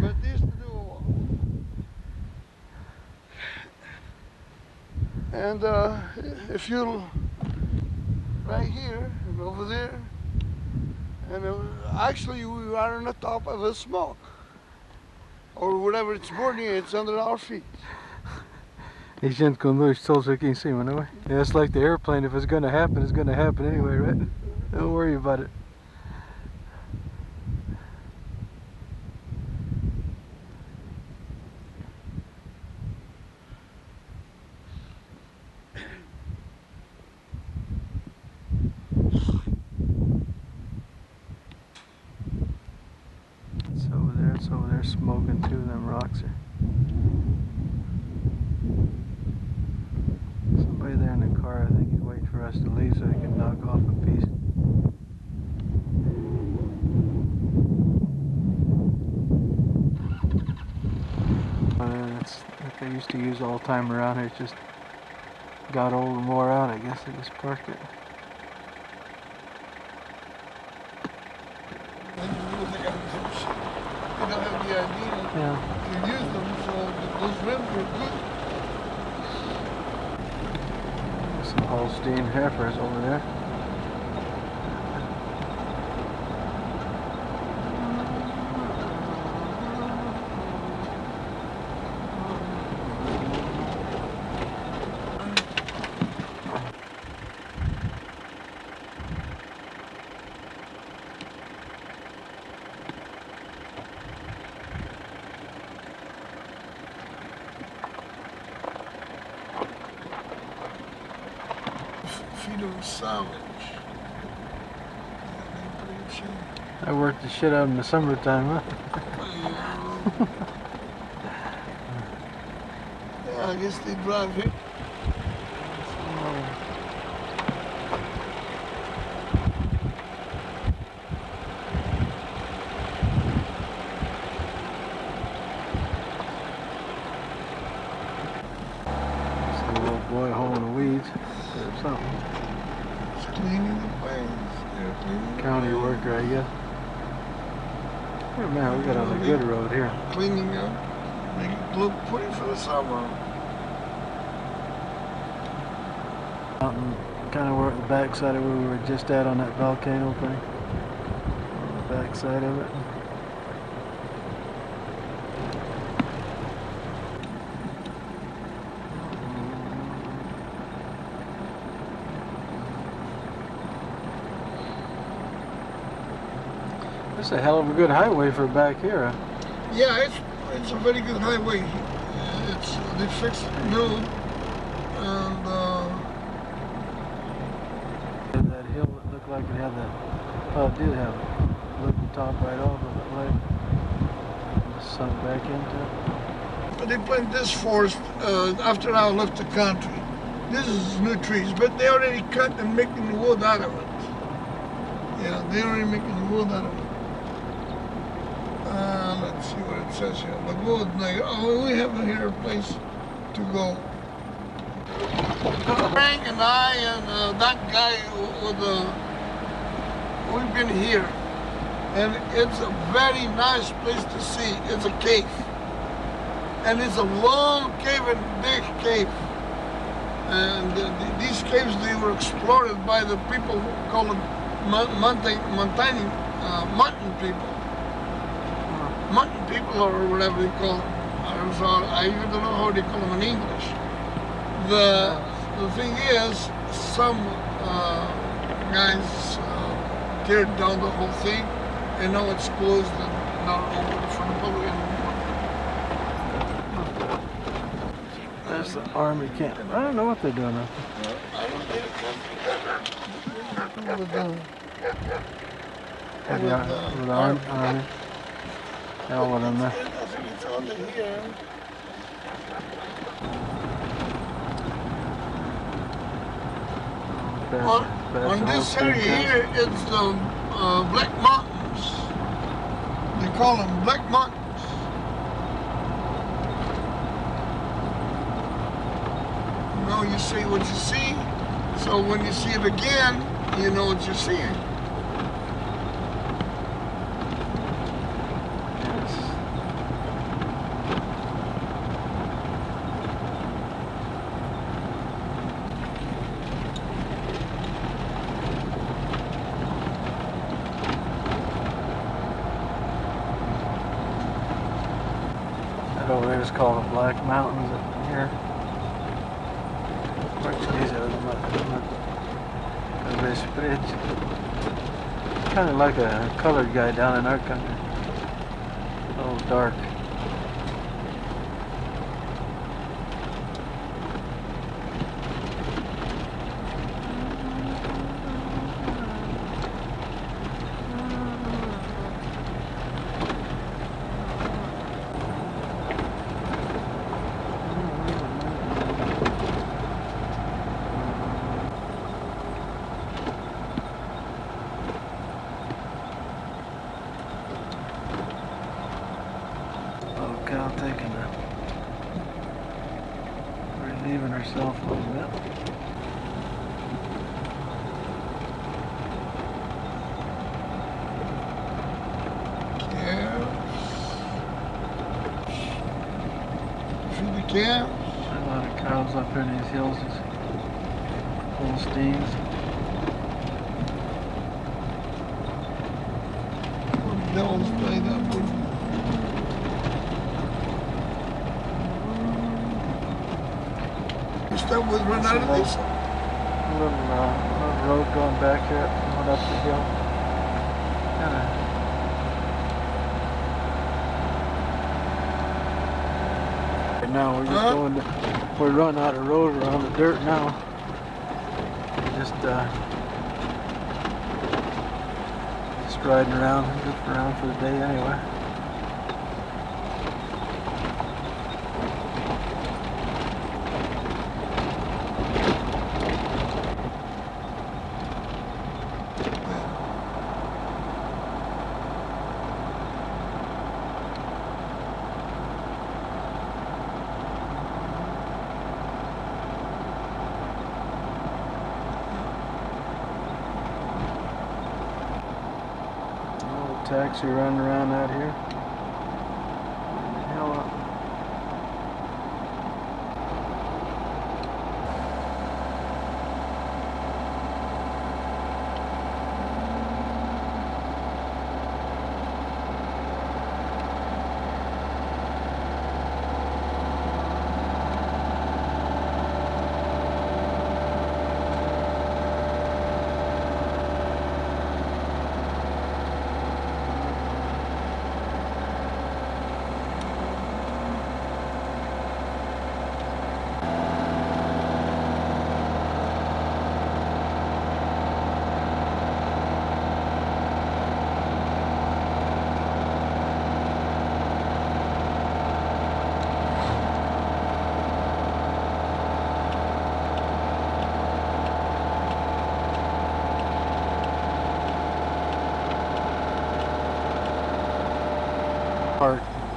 But they used to do a wall. And if you right here and over there, and actually we are on the top of a smoke, or whatever it's burning, it's under our feet. A gente com dois sols aqui em cima, não é? Yeah, it's like the airplane. If it's gonna happen, it's gonna happen anyway, right? Don't worry about it. It's over there smoking too, them rocks are. Somebody there in the car, I think he's waiting for us to leave so he can knock off a piece. It's what they used to use all the time around here. It's just got old and wore out, I guess. They just parked it. They don't have the idea to use them, so those rims were good. Some Holstein heifers over there. Savage. I worked the shit out in the summertime, huh? Yeah, I guess they drive here. It's a little boy holding the weeds or something. Cleaning the planes. County worker, I guess. Oh man, we got on a good road here. Cleaning up, make it look pretty for the summer. Mountain, kind of where the backside of where we were just at on that volcano thing. The backside of it. It's a hell of a good highway for back here. Huh? Yeah, it's a very good highway. They fixed it new, and that hill that looked like it had that. Oh, it did have it. Looked the top right off of it, like just sunk back into it. but they planted this forest after I left the country. This is new trees, but they already cut and making the wood out of it. Yeah, they already making the wood out of it. Let's see what it says here. The wood, oh, we have here a place to go. Frank and I and that guy we've been here, and it's a very nice place to see. It's a cave, and it's a long cave and big cave. And these caves, they were explored by the people who call them mountain people. Mountain people or whatever they call them. I even don't know how they call them in English. The thing is, some guys teared down the whole thing, and now it's closed and not open for the public anymore. There's the army camp. I don't know what they're doing up there. I don't think it's with the army. Hell with them there. I think it's under here. On this area here, it's the Black Mountains. They call them Black Mountains. You know, you see what you see, so when you see it again, you know what you're seeing. That over there is called the Black Mountains up here. Kind of like a colored guy down in our country. A little dark. Cal taking her, relieving herself a little bit. Calves. Feed the calves. A lot of cows up here in these hills, these Holsteins. What the devil's played up with? That would run out of this. A little road going back here, going up the hill. Right now we're just going to, we're running out of road around the dirt now. Just riding around, just around for the day anyway. Taxi running around out here. Hell up.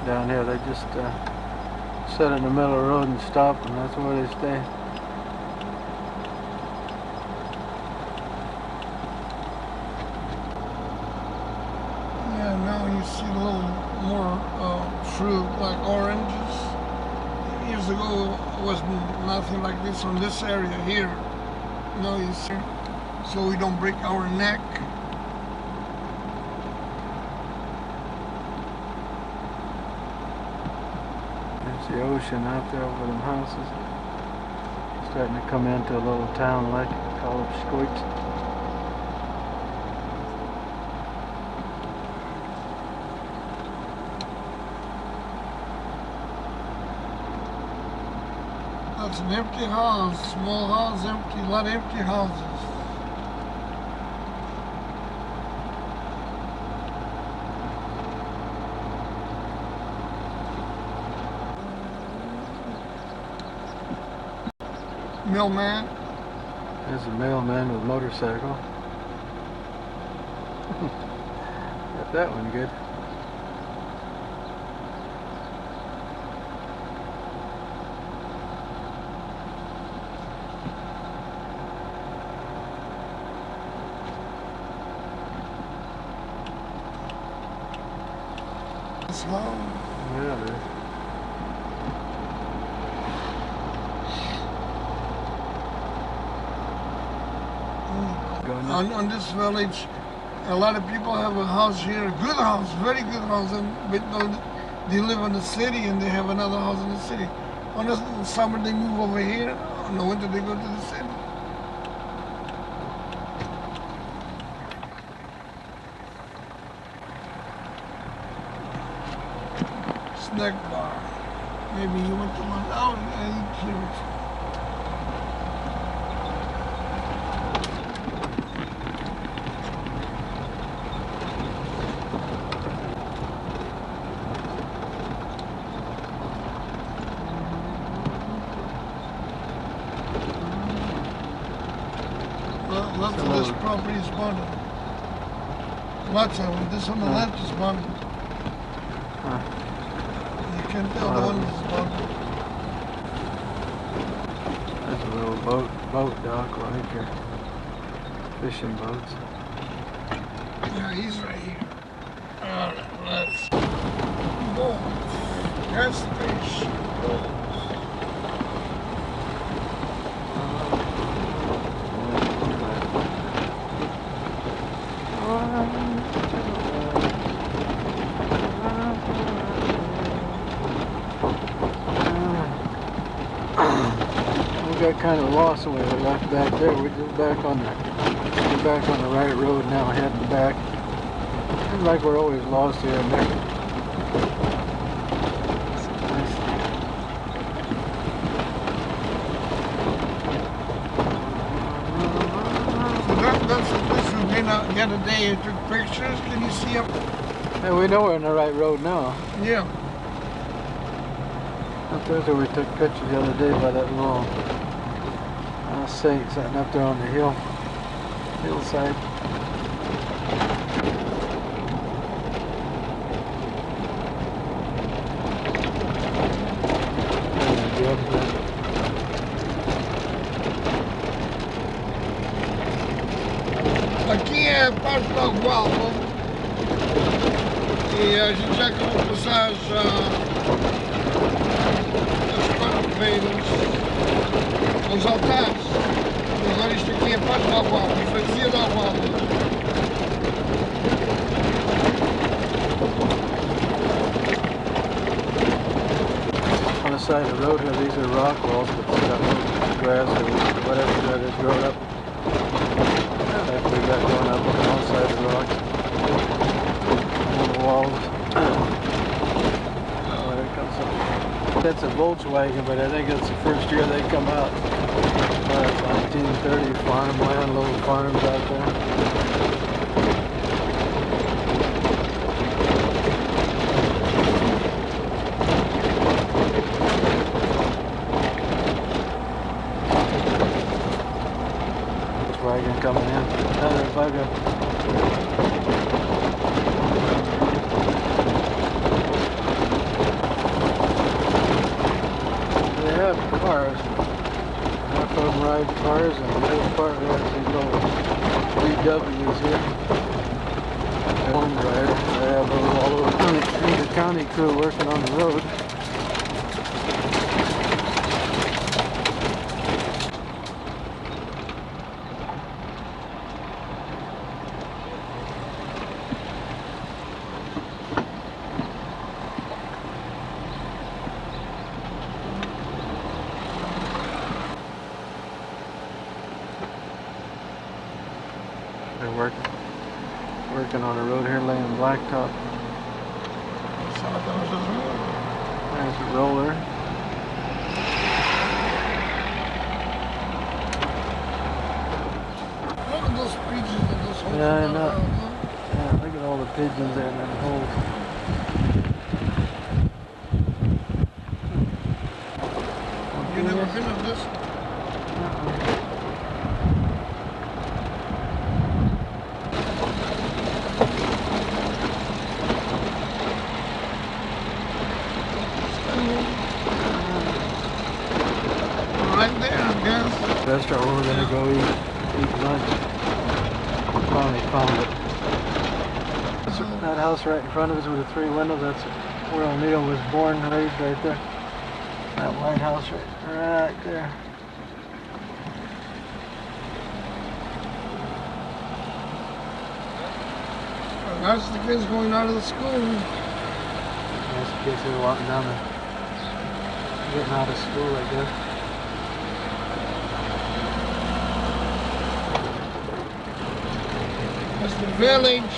down here. They just sit in the middle of the road and stop, and that's where they stay. Yeah, now you see a little more fruit, like oranges. Years ago, it was nothing like this on this area here. Now you see, so we don't break our neck. There's the ocean out there over them houses. Starting to come into a little town like called Squeaks. That's an empty house, small house, empty, a lot of empty houses. Mailman. There's a mailman with a motorcycle. Got that one good. Slow. Yeah, it is. On this village, a lot of people have a house here, a good house, very good house, but they live in the city and they have another house in the city. On the summer they move over here, on the winter they go to the city. Snack bar. Maybe you went to one out and eat here. Lots of this property is bonded. Lots of it. This on the left is bonded. You can tell the one is bonded. There's a little boat dock right here. Fishing boats. Yeah, he's right here. Alright, let's go. That's the fish. We got kind of lost when we left back there. We're just back on the right road now, heading back. Seems like we're always lost here and there. That's the place we've been out the other day and took pictures. Can you see up? Hey, we know we're on the right road now. Yeah. Up there where we took pictures the other day by that little saint sitting up there on the hillside. Aqui é parte da Gualva e a gente já acabou de passar as quarta-feiras, os altares. Agora isto aqui é parte da Gualva, a freguesia da Gualva. On the side of the road here, these are rock walls, but they got grass or whatever that is growing up. Like we got going up on one side of the rocks. On the walls. Oh, there comes something. That's a Volkswagen, but I think it's the first year they come out. 1930 farmland, little farms out there. Wagon coming in. Another bugger. Half of them ride cars and the other part rides these little VWs here. Home rider. They have all over the county crew working on the road. They're working on a road here, laying blacktop. There's a roller. Look at those pigeons in this hole. Yeah, I know. Yeah, look at all the pigeons there in them holes. You never been on this? Right there, I guess. Restaurant where we're gonna go eat lunch. Finally found it. That house right in front of us with the 3 windows, that's where O'Neill was born and raised right there. That white house right there. That's the kids going out of the school. That's the kids who are walking down there. Getting out of school, I guess. That's the village.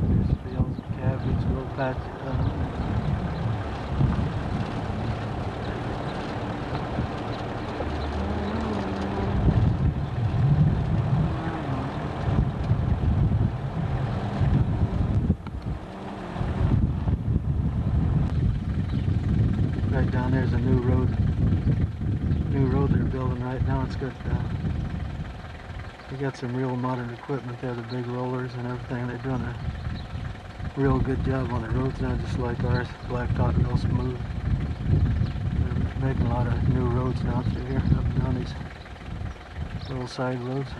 There's fields of cabbage, little patch. Right down there's a new road. New road they're building right now. It's got they got some real modern equipment there, the big rollers and everything. They're doing a real good job on the roads now, just like ours. Blacktop, real smooth. They're making a lot of new roads now through here, up and down these little side roads.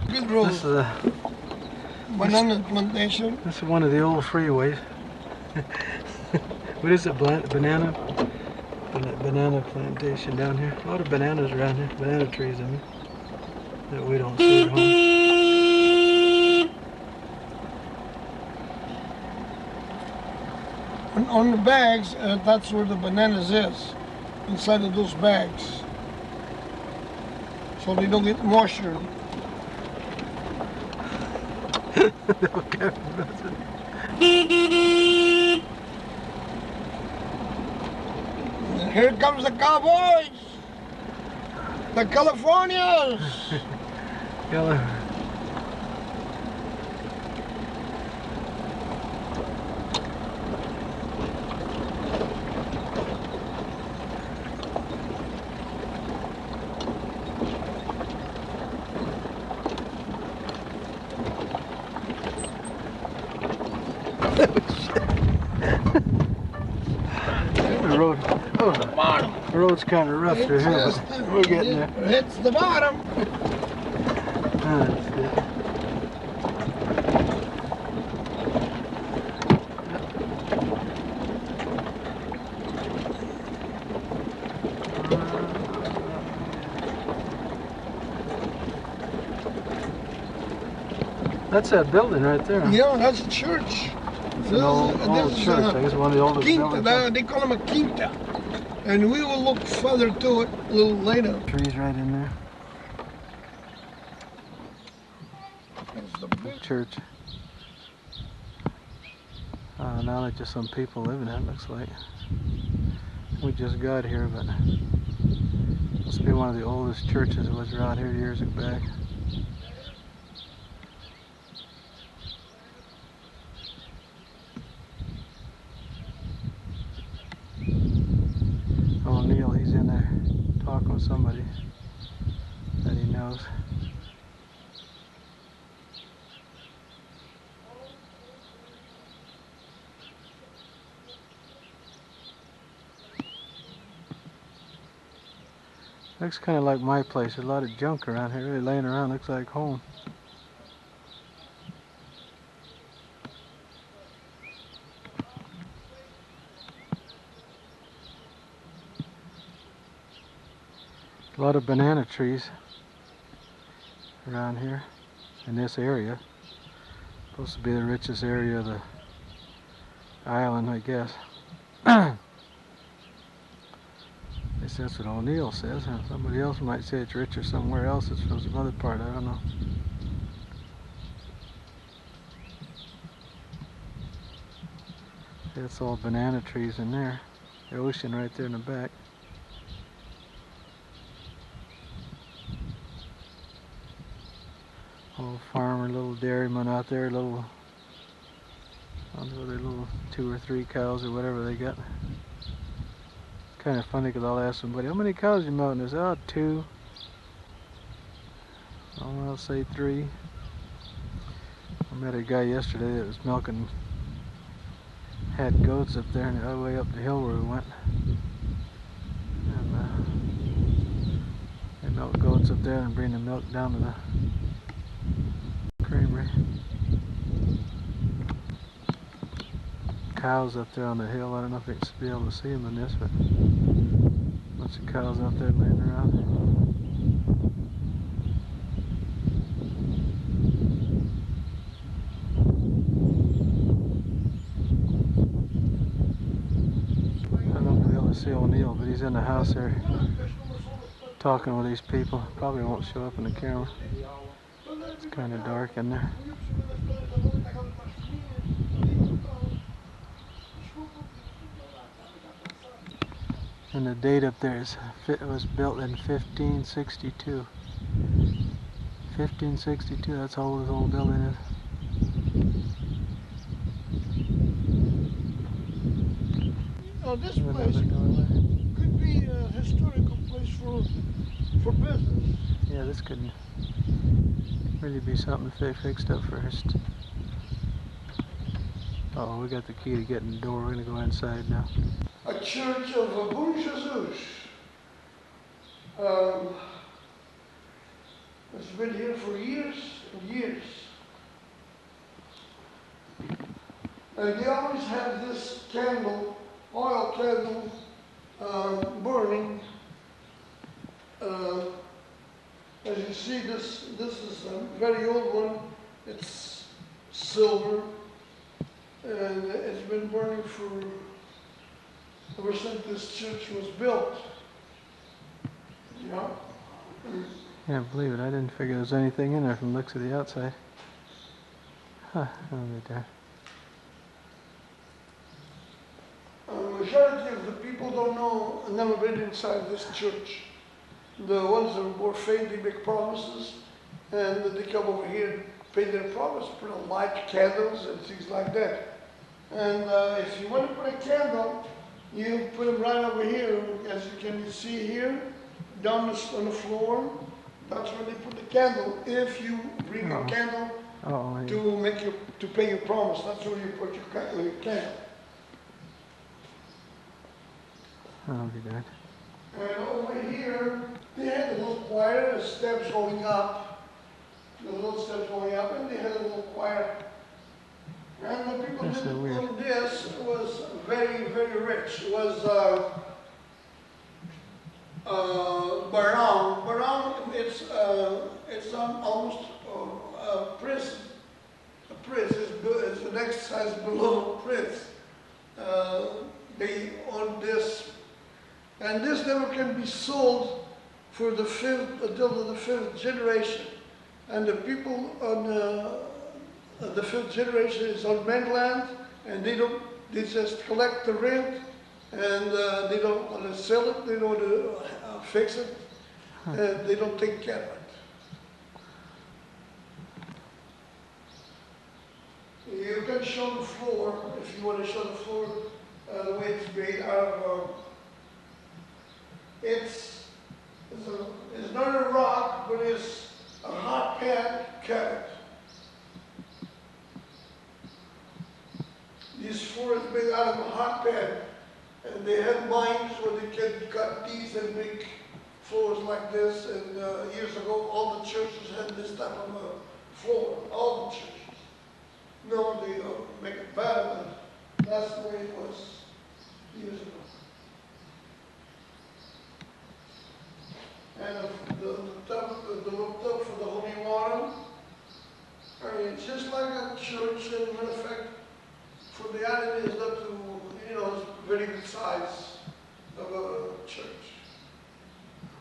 Good road. This is Banana plantation. this is one of the old freeways. What is it? Banana plantation down here. A lot of bananas around here. Banana trees, I mean, that we don't see at home. On the bags, that's where the bananas is. Inside of those bags. So they don't get moisture. And here comes the cowboys! The Californians! Yellow. The road's kind of rough through here, but we're getting there. Hits the bottom. That's it. That's that building right there. Yeah, that's the church. It's an old church. I guess one of the oldest quinta, buildings. they call them a quinta. And we will look further to it a little later. Trees right in there. It's the The church. Now there's just some people living in it, looks like. We just got here, but must be one of the oldest churches that was around here years back. Oh, Neil, he's in there talking with somebody that he knows. Looks kind of like my place. There's a lot of junk around here, really laying around. Looks like home. A lot of banana trees around here in this area. Supposed to be the richest area of the island, I guess. At least that's what O'Neill says. Somebody else might say it's richer somewhere else. It's from some other part. I don't know. It's all banana trees in there. The ocean right there in the back. Little farmer, little dairyman out there, little, I don't know, their little 2 or 3 cows or whatever they got. Kind of funny because I'll ask somebody, how many cows you milking? They say, oh, 2. Oh, I'll say 3. I met a guy yesterday that was milking, had goats up there and all the way up the hill where we went. And they milk goats up there and bring the milk down to the creamery. Cows up there on the hill. I don't know if you can be able to see them in this, but a bunch of cows out there laying around. I don't know if you'll be able to see O'Neill, but he's in the house there talking with these people. Probably won't show up in the camera. It's kind of dark in there. And the date up there is, it was built in 1562. 1562, that's how old this old building is. Oh, this place could be a historical place for business. Yeah, this could really be something fixed up first. Oh, we got the key to get in the door. We're going to go inside now. A church of Bom Jesus. It's been here for years and years. And they always have this candle, oil candle, burning. As you see, this is a very old one. It's silver, and it's been burning for ever since this church was built. Yeah. Can't believe it. I didn't figure there was anything in there from the looks of the outside. Huh, oh, right there. Majority of the people don't know, never been inside this church. The ones that are more faith, they make promises, and they come over here and pay their promise, put a light, candles, and things like that. And if you want to put a candle, you put them right over here, as you can see here, down on the floor. That's where they put the candle. If you bring a candle to pay your promise, that's where you put your candle. I'll be dead. And over here, they had a little choir, the steps going up, the little steps going up, and they had a little choir. And the people That's that so weird. on this was very, very rich. It was Barão. Barão, it's almost a Prince is the next size below Prince. They own this, and this never can be sold for the until the fifth generation. And the people on the fifth generation is on mainland, and they just collect the rent, and they don't want to sell it, they don't want to fix it, and they don't take care of it. You can show the floor, if you want to show the floor, the way it's made out of, it's not a rock, but it's a hot pan carrot. This floor is made out of a hot pan, and they had mines where they can cut these and make floors like this, and years ago all the churches had this type of a floor, all the churches. No, they don't make it better, but that's the way it was years ago. And the little tub for the holy water, I mean, it's just like a church, and in fact, for the island is up to, you know, it's very good size of a church.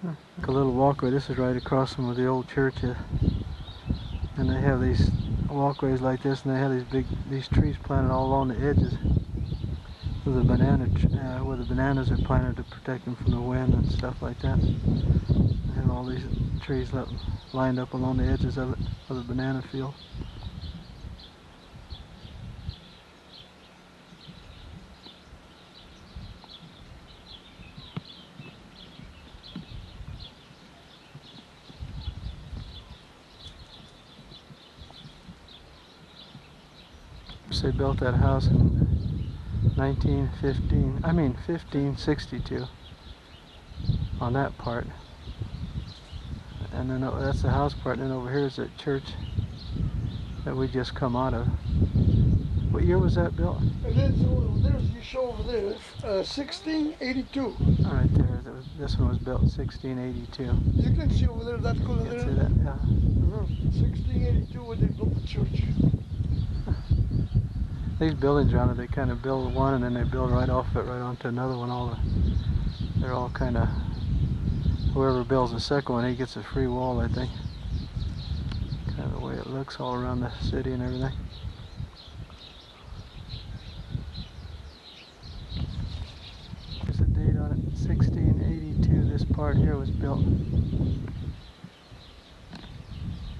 Like a little walkway. This is right across from where the old church is. And they have these walkways like this, and they have these trees planted all along the edges of the where the bananas are planted to protect them from the wind and stuff like that. They have all these trees lined up along the edges of the banana field. They built that house in 1562 on that part, and then that's the house part, and then over here is the church that we just come out of. What year was that built? And then there's you show over there, 1682. Right there, this one was built in 1682. You can see over there that color You there. can see that, yeah. 1682 when they built the church. These buildings around it, they kind of build one and then they build right off it, right onto another one. They're all kind of, whoever builds the second one, he gets a free wall, I think. Kind of the way it looks all around the city and everything. There's a date on it, 1682. This part here was built.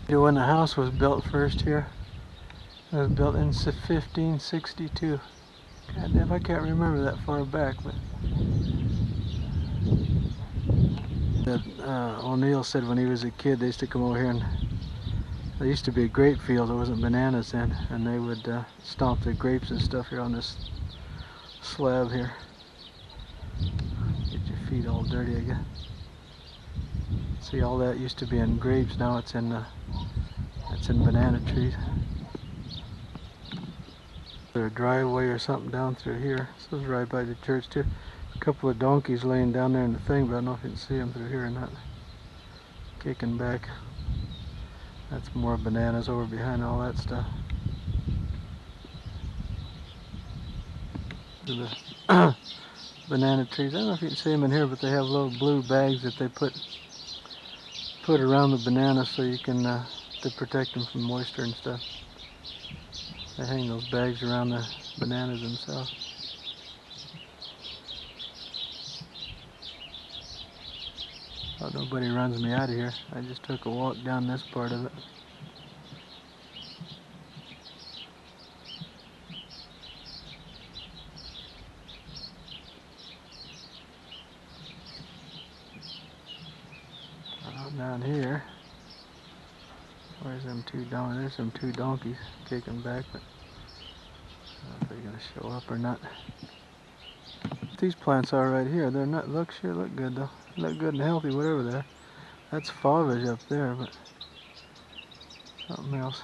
When the house was built first here, it was built in 1562. God damn, I can't remember that far back, but O'Neill said when he was a kid they used to come over here, and there used to be a grape field. There wasn't bananas then, and they would stomp the grapes and stuff here on this slab here. Get your feet all dirty again. See, all that used to be in grapes. Now it's in banana trees. A driveway or something down through here. This is right by the church too. A couple of donkeys laying down there in the thing, but I don't know if you can see them through here or not. Kicking back. That's more bananas over behind all that stuff. The banana trees. I don't know if you can see them in here, but they have little blue bags that they put around the bananas so you can to protect them from moisture and stuff. They hang those bags around the bananas themselves. Oh, nobody runs me out of here. I just took a walk down this part of it. Down here, where's them two donkeys? There's some two donkeys kicking back, but I don't know if they're gonna show up or not. These plants are right here. They're not look good though. Look good and healthy, whatever they are. That's foliage up there, but something else.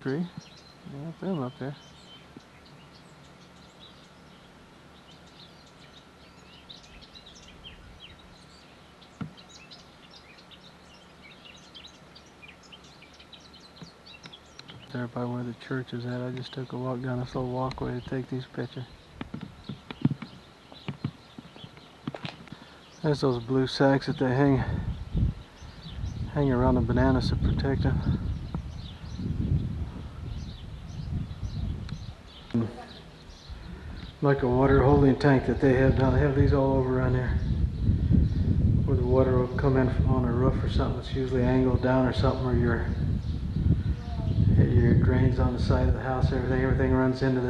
Tree? Yeah, them up there. There by where the church is at. I just took a walk down this little walkway to take these pictures. There's those blue sacks that they hang around the bananas to protect them. Like a water holding tank that they have down. They have these all over around here, where the water will come in on a roof or something. It's usually angled down or something, or your drains on the side of the house. Everything runs into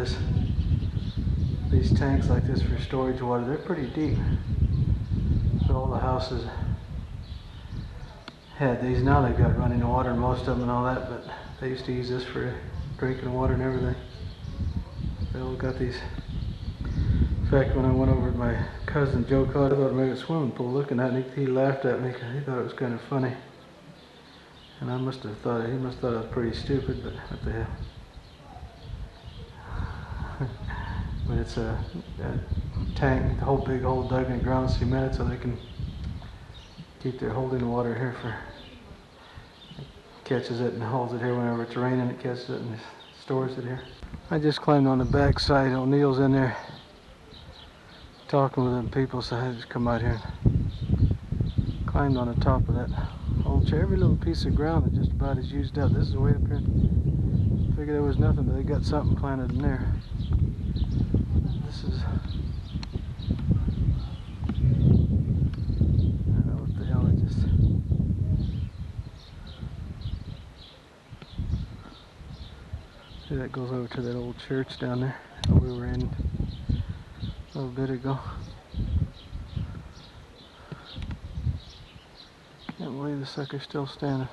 these tanks like this for storage water. They're pretty deep. So all the houses had these. Now they've got running water, most of them and all that, but they used to use this for drinking water and everything. They all got these. In fact, when I went over to my cousin Joe Cod, I thought I made a swimming pool looking at it, he laughed at me because he thought it was kind of funny. And I must have thought, he must have thought I was pretty stupid, but what the hell. But it's a tank, the whole big hole dug in the ground, cemented, so they can keep their holding water here for, catches it and holds it here whenever it's raining, it catches it and stores it here. I just climbed on the back side. O'Neill's in there talking with them people, so I just come out here and climbed on the top of that old chair. Every little piece of ground that just about is used up. This is way up here. Figured there was nothing, but they got something planted in there. This is, I don't know what the hell I just. See, that goes over to that old church down there that we were in a little bit ago. Can't believe the sucker's still standing.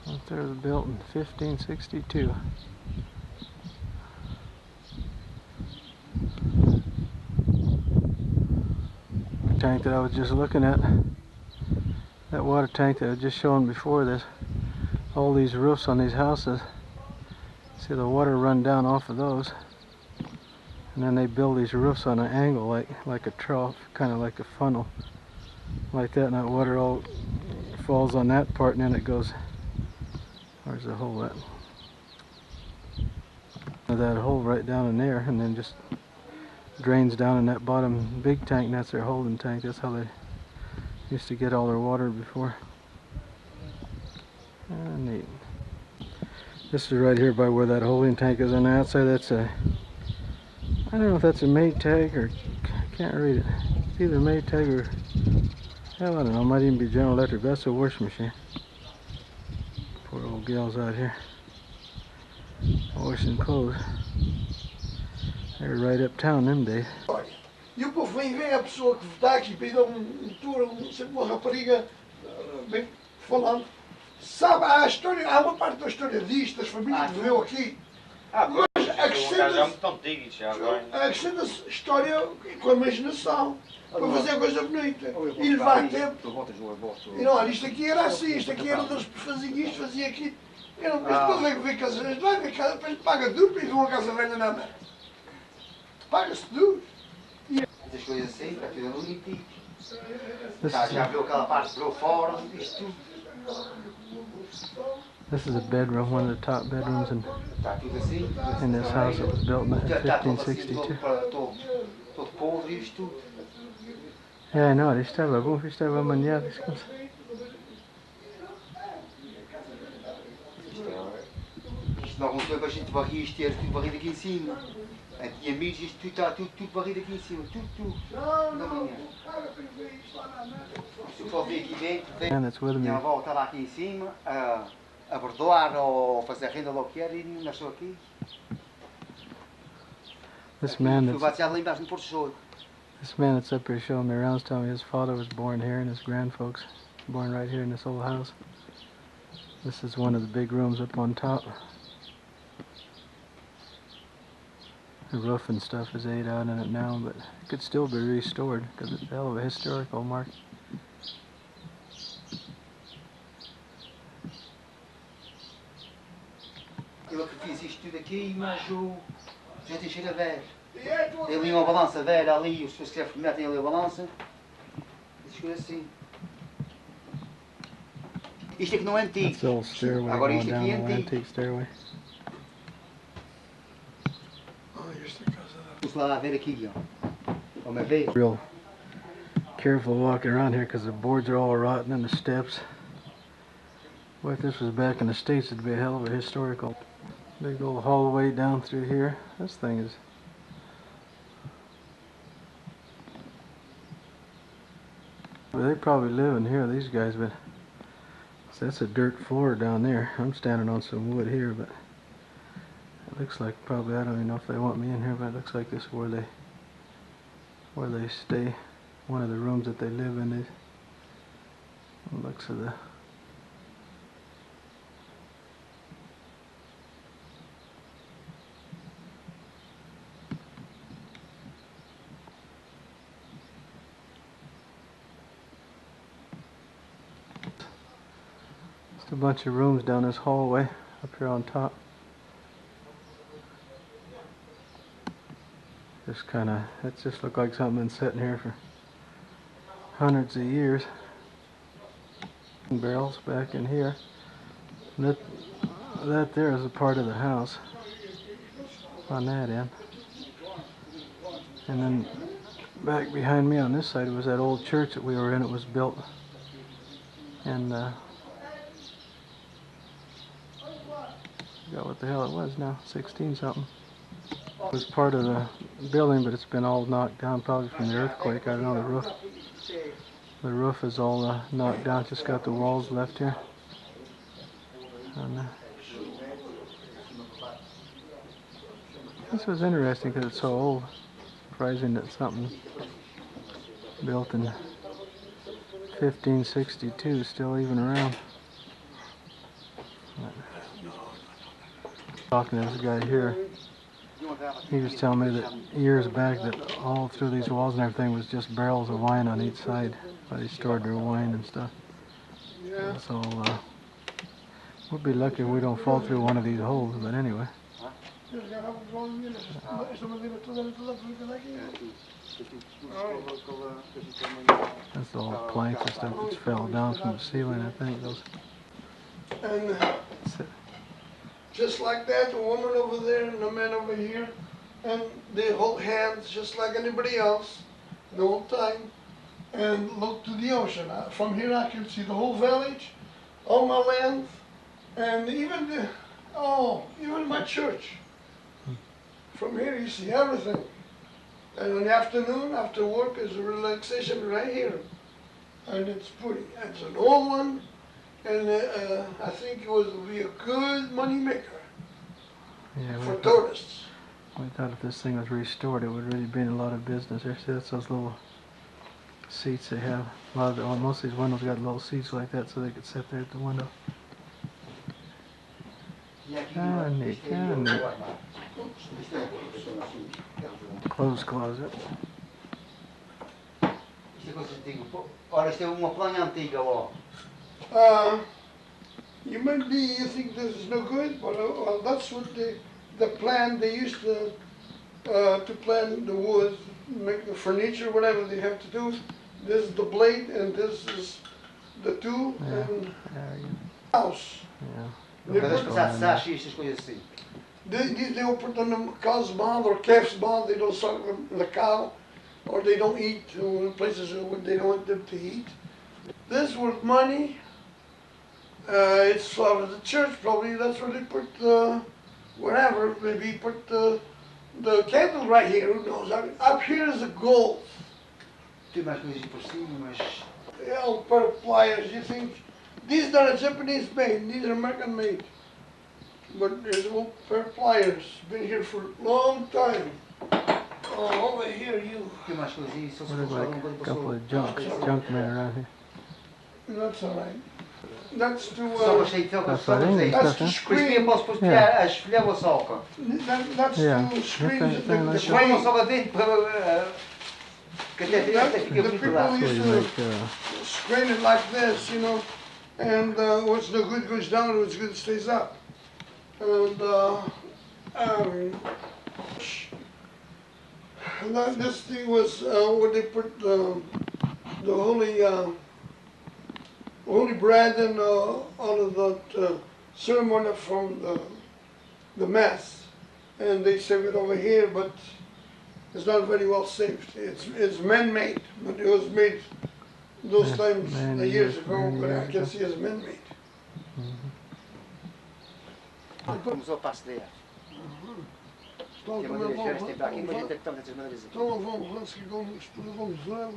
Up there was built in 1562. The tank that I was just looking at, that water tank that I was just showing before this, all these roofs on these houses, see the water run down off of those, and then they build these roofs on an angle like a trough, kind of like a funnel like that, and that water all falls on that part, and then it goes, where's the hole at? That hole right down in there, and then just drains down in that bottom big tank, and that's their holding tank. That's how they used to get all their water before. Neat. This is right here by where that holding tank is on the outside. That's a, I don't know if that's a Maytag or, I can't read it. It's either Maytag or, hell, I don't know, it might even be General Electric. That's a washing machine. Poor old gals out here washing clothes. They were right uptown them days. E o povo vem ver a pessoa que está aqui, pede tour, uma rapariga, bem falando. Sabe a história, há uma parte da história disto, das famílias que viveu aqui. Mas acrescenta-se história com a imaginação, para fazer a coisa bonita. E levar tempo. E não, olha, isto aqui era assim, isto aqui era onde faziam isto, faziam aquilo. Isto depois vai ver casas, vai ver casa, depois paga duro para ir ver uma casa velha na mão. Paga-se duro. As coisas assim, está tudo bonito. Já viu aquela parte para fora, isto tudo. This is a bedroom, one of the top bedrooms in this house that was built in 1562. Yeah, I know, isto estava bom, isto estava maniado. Isto não aconteceu que a gente varria isto, era tudo varrido aqui em cima. Aqui a mídia, isto está tudo varrido aqui em cima, tudo. Da manhã. Se eu for vir aqui dentro, minha avó estava aqui em cima, a bordoar ou fazer renda ou o que era, e nasceu aqui. This man that's up here showing me around is telling me his father was born here and his grandfolks born right here in this old house. This is one of the big rooms up on top. The roof and stuff is ate out in it now, but it could still be restored because it's a hell of a historical mark. Eu que fiz isto tudo aqui, mas já tem cheiro a velho. Tem ali uma balança velha ali, os pessoas que metem ali a balança. essas coisas assim. Isto é que não é antigo. That's the old stairway Agora going isto down aqui é the antigo. antique stairway. Oh, isto é casa dela. Vamos lá ver aqui, ó. Vamos ver. Real careful walking around here because the boards are all rotten and the steps. Boy, if this was back in the States, it'd be a hell of a historical. Big old hallway down through here. This thing is... Well, they probably live in here, these guys, but so that's a dirt floor down there. I'm standing on some wood here, but it looks like probably, I don't even know if they want me in here, but it looks like this is where they stay. One of the rooms that they live in. It looks of the... Just a bunch of rooms down this hallway up here on top. Just kind of, it just looked like something been sitting here for hundreds of years. Barrels back in here. That there is a part of the house on that end. And then back behind me on this side was that old church that we were in. It was built and forgot what the hell it was now, 16 something. It was part of the building, but it's been all knocked down probably from the earthquake. I don't know, the roof. The roof is all knocked down, just got the walls left here. And, this was interesting because it's so old. Surprising that something built in 1562 is still even around. Talking to this guy here, he was telling me that years back that all through these walls and everything was just barrels of wine on each side. Where they stored their wine and stuff. Yeah. So we'll be lucky if we don't fall through one of these holes, but anyway. That's all planks and stuff that fell down from the ceiling, I think. Those. And just like that, the woman over there and the man over here, and they hold hands just like anybody else the whole time, and look to the ocean. From here I can see the whole village, all my land, and even even my church. From here you see everything. And in the afternoon, after work, is a relaxation right here. And it's pretty. It's an old one, and I think it would be a good money maker for tourists. We thought if this thing was restored, it would really be in a lot of business. There, see, that's those little seats they have. A lot of most of these windows got little seats like that, so they could sit there at the window. Ah, neat, ah, neat. Clothes closet. Ora, isto é uma plana antiga, ó. You think this is no good, but well, that's what the plan they used to plan the wood, make the furniture, whatever they have to do. This is the blade, and this is the tool, and house. Yeah. They will put on the cow's mouth or calf's mouth. They don't suck the cow, or they don't eat in places where they don't want them to eat. This worth money. It's for the church probably. That's where they put whatever. Maybe put the candle right here. Who knows? Up here is the gold. Yeah, pair of pliers. You think these are Japanese made? These are American made. But there's a little pair of pliers. Been here for a long time. Oh, over here, you. What look like a couple of junk men around here. That's all right. That's to That's to screen. Posso espiar a esfregar a soca. That's Yeah. to screen Nothing the like Põe uma screen. soca dentro para que até fica The muito people lá. So used you to make, screen it like this, you know, and what's no good goes down, what's good stays up. And this thing was where they put the holy bread and all of that ceremony from the mass, and they serve it over here, but it's not very well saved. It's man-made, but it was made those times years ago, but I can see it's man-made. Começou a passear. Então Que também maneira de para aqui, mas tem tantas maneiras aqui. então vamos que vamos usar.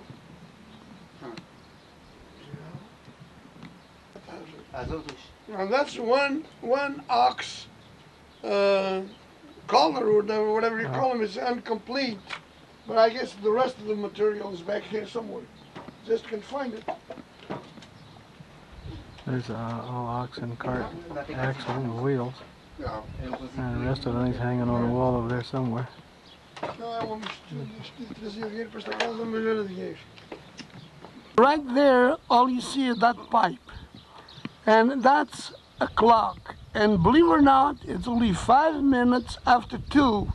As outras. Now that's one ox collar or whatever you call them is incomplete, but I guess the rest of the material is back here somewhere. Just can find it. There's all ox and cart axle and wheels. Yeah. And the rest of the thing's hanging on the wall over there somewhere. Right there, all you see is that pipe. And that's a clock. And believe it or not, it's only 5 minutes after 2.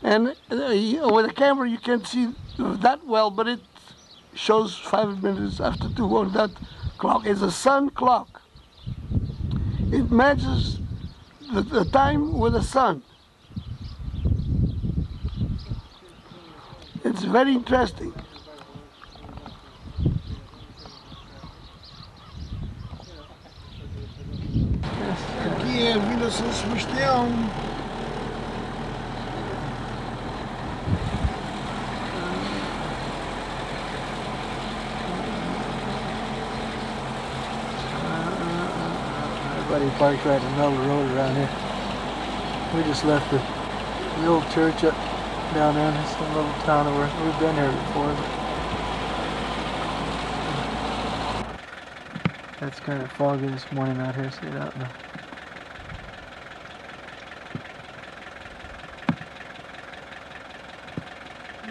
And with a camera you can't see that well, but it shows 5 minutes after 2 on that clock. It's a sun clock. It measures the time with the sun. It's very interesting. Aqui é a Vila São Sebastião. Everybody parks right in the middle of the road around here. We just left the old church up down there in this little town where we've been here before. But it's kind of foggy this morning out here, see it out in the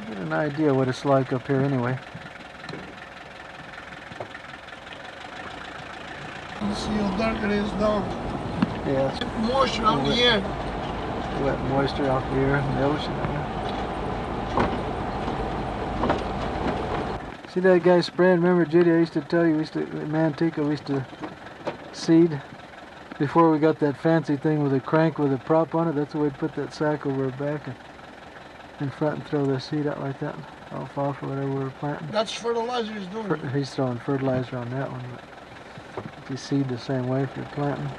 get an idea what it's like up here anyway. You see how dark it is down. Yeah, it's Moisture on the air. wet moisture off the air and the ocean. See that guy spraying? Remember, Judy, I used to tell you, in Manteca, we used to seed before we got that fancy thing with a crank with a prop on it. That's the way we'd put that sack over our back and in front and throw the seed out like that. Alfalfa, whatever we were planting. That's fertilizer he's doing. He's throwing fertilizer on that one, but you seed the same way if you're planting.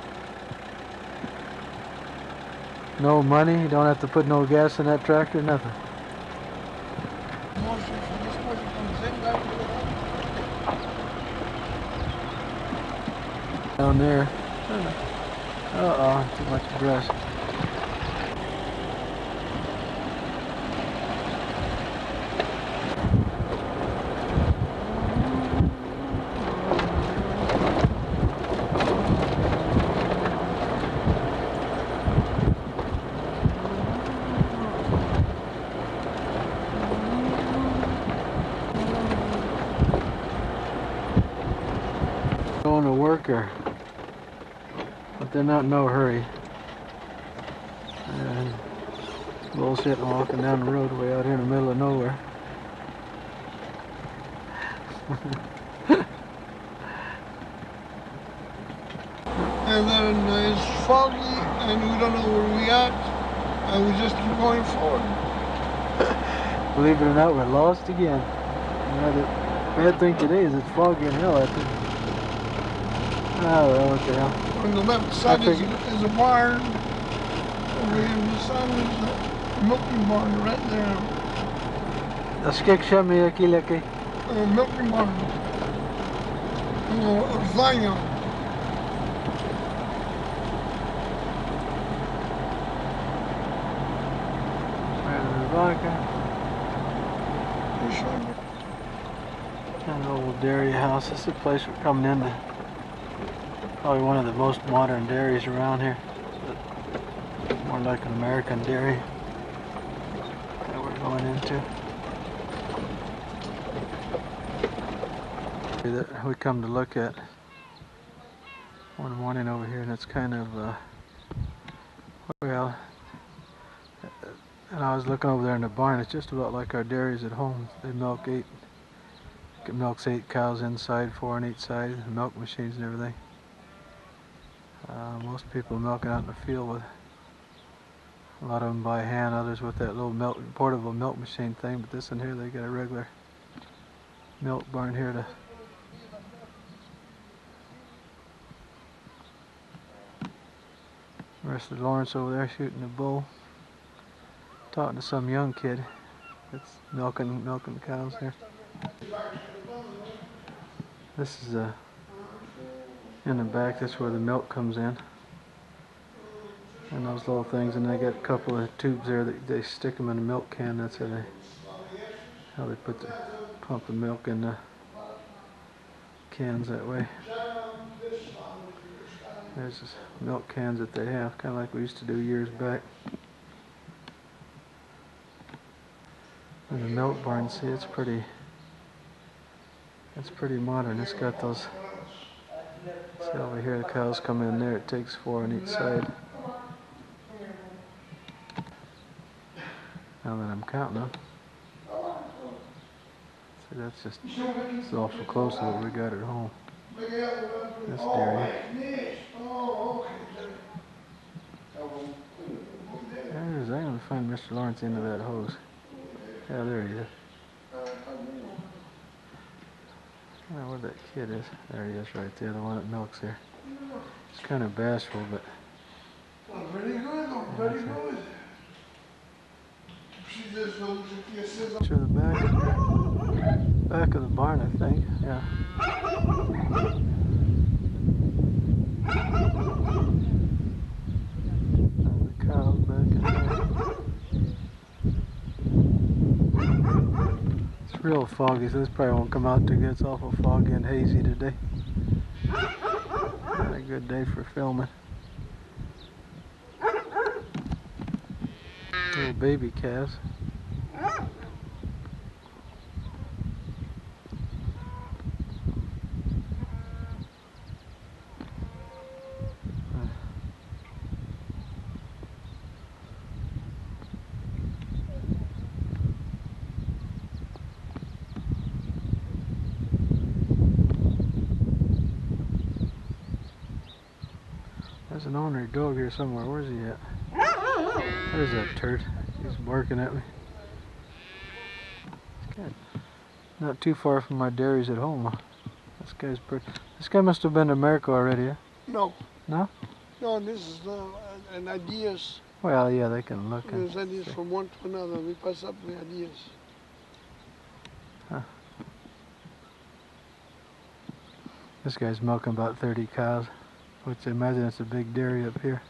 No money, you don't have to put no gas in that tractor, nothing. Down there. Uh-oh, too much brush. Going to work or but they're not in no hurry. And bullshit walking down the road way out here in the middle of nowhere. And then it's foggy and we don't know where we at, and we just keep going forward. Believe it or not, we're lost again. The bad thing today is it's foggy in hell out there. Oh well, what the hell. On the left side is a barn. Over here on the side is a milking barn right there. Skik me aqui aqui. A milking barn. A vineyard. An old dairy house. This is the place we're coming into. Probably one of the most modern dairies around here. But more like an American dairy that we're going into. That we come to look at one morning over here, and it's kind of well. And I was looking over there in the barn. It's just about like our dairies at home. They milk 8 It milks 8 cows inside, 4 on each side, milk machines and everything. Most people milking out in the field with a lot of them by hand, others with that little portable milk machine thing, but this one here, they got a regular milk barn here to Mr. Lawrence over there shooting a bull, talking to some young kid that's milking the cows here. This is in the back, that's where the milk comes in. And those little things, and they got a couple of tubes there that they stick them in a milk can. That's how they pump the milk in the cans that way. There's just milk cans that they have, kind of like we used to do years back. And the milk barn, see, it's pretty modern. It's got those, see over here, the cows come in there, it takes 4 on each side. Now that I'm counting them. See, that's just, it's awful close to what we got at home. This dairy. There it is. I'm going to find Mr. Lawrence into that hose. Yeah, there he is. I don't know where that kid is. There he is right there, the one that milks here. He's kind of bashful, but... Very good, very good. Sure, the back of the barn, I think. Yeah. And the cows back in there. It's real foggy, so this probably won't come out too good. It's awful foggy and hazy today. Not a good day for filming. Little baby calves. There's an ornery dog here somewhere. Where's he at? There's that turd. He's barking at me. Not too far from my dairies at home. This guy's pretty. This guy must have been to America already, huh? No. No? No, this is an ideas. Well, yeah, they can look. There's ideas from one to another. We pass up the ideas. Huh. This guy's milking about 30 cows, which I imagine it's a big dairy up here.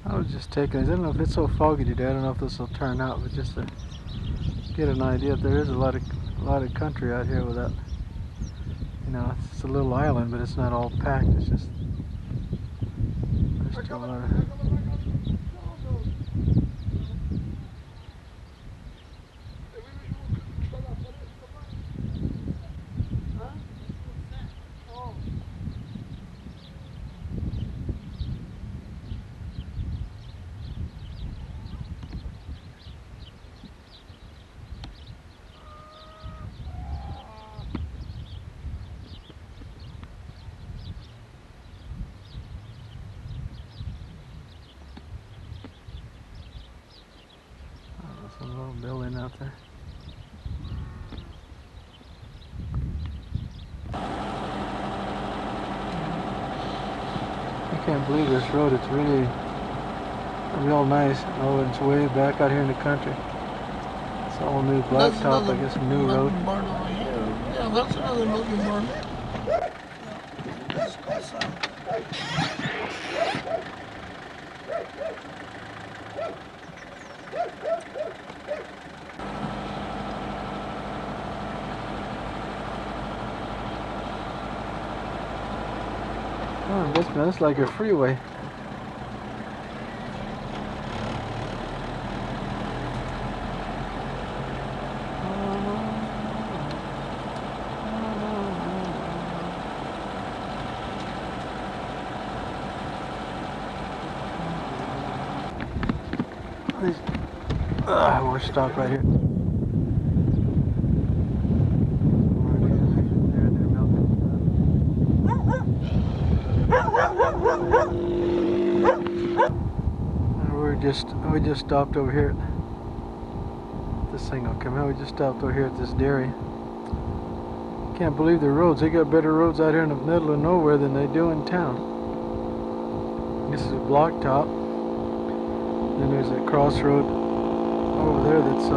I was just taking it. I don't know if it's so foggy today. I don't know if this will turn out, but just to get an idea, there is a lot of country out here without, you know, it's a little island, but it's not all packed. It's just there's still a lot of. A little building out there. I can't believe this road. It's really real nice. Oh, it's way back out here in the country. It's all new blacktop, I guess, a new road. Barn over here. Yeah, that's another milking barn. That's awesome. Oh, that's like a freeway. We'll stop right here. We just stopped over here. This thing will come out. We just stopped over here at this dairy. Can't believe the roads. They got better roads out here in the middle of nowhere than they do in town. This is a blacktop. Then there's a crossroad over there that's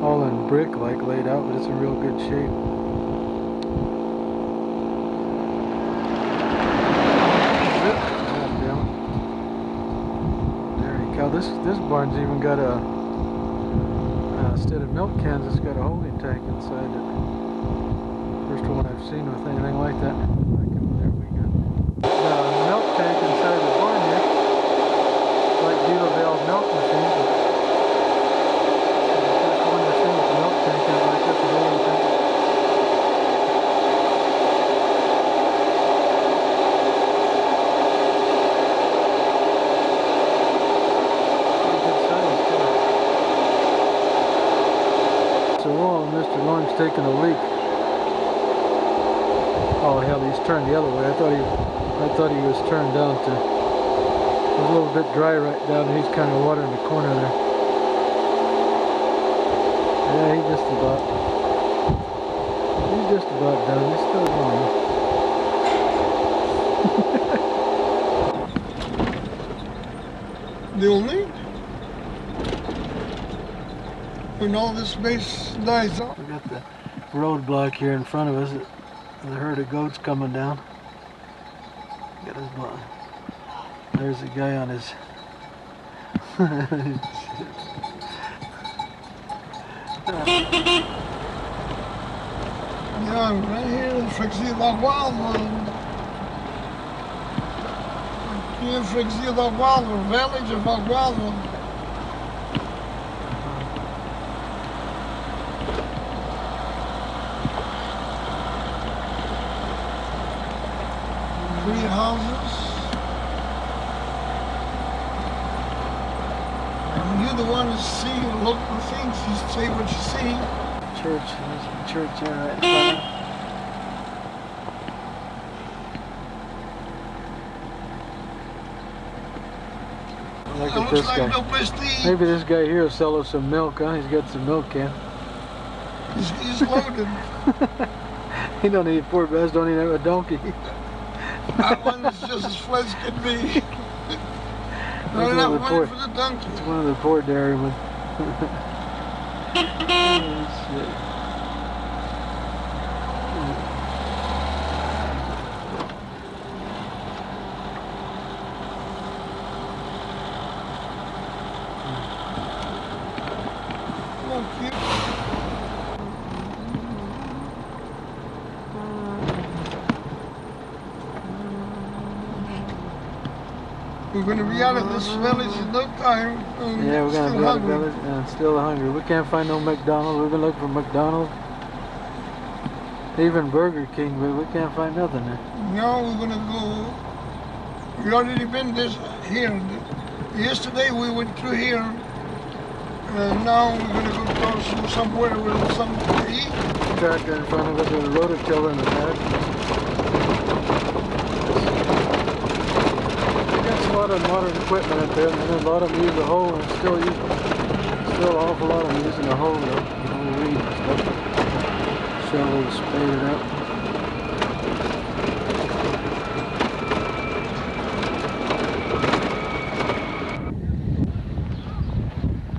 all in brick, like laid out, but it's in real good shape. This barn's even got a instead of milk cans, it's got a holding tank inside it. First one I've seen with anything like that. There we go. Got a milk tank inside the barn here, like Beetle Bell's milk machine. But the first one I've seen with a milk tank in it like this, a holding tank. Mr. Lawrence taking a leak. Oh hell, he's turned the other way. I thought he was turned down to. It was a little bit dry right down there. He's kind of watering the corner there. Yeah, he's just about done. He's still going. They'll need. When all this space dies off. We got the roadblock here in front of us. The herd of goats coming down. Got his butt. There's a guy on his. Yeah, right here in Frixie the Wild One. Here in Frixie the Wild One, village of the Wild One. Three houses. And you're the one to see, look at things, you say what you see. Church, there's a church there right in front of. Look at this guy. No place to eat. Maybe this guy here will sell us some milk, huh? He's got some milk can. He's loaded. He don't need poor Bess, don't even have a donkey. That one is just as flat as can be. Not enough money for the donkey. It's one of the poor dairymen. Oh, shit. Look, we're going to be out of this village in no time. Yeah, we're going to be out of the village and still hungry. We can't find no McDonald's. We've been looking for McDonald's. Even Burger King, but we can't find nothing there. No, we're going to go. We already been here. Yesterday we went through here. And now we're going to go to somewhere with something to eat. Tractor in front of us with a rototiller in the back. A lot of modern equipment up there, and a lot of them use a hoe, and still an awful lot of them using a hoe, though. Reed and stuff. Shovel to spade it up.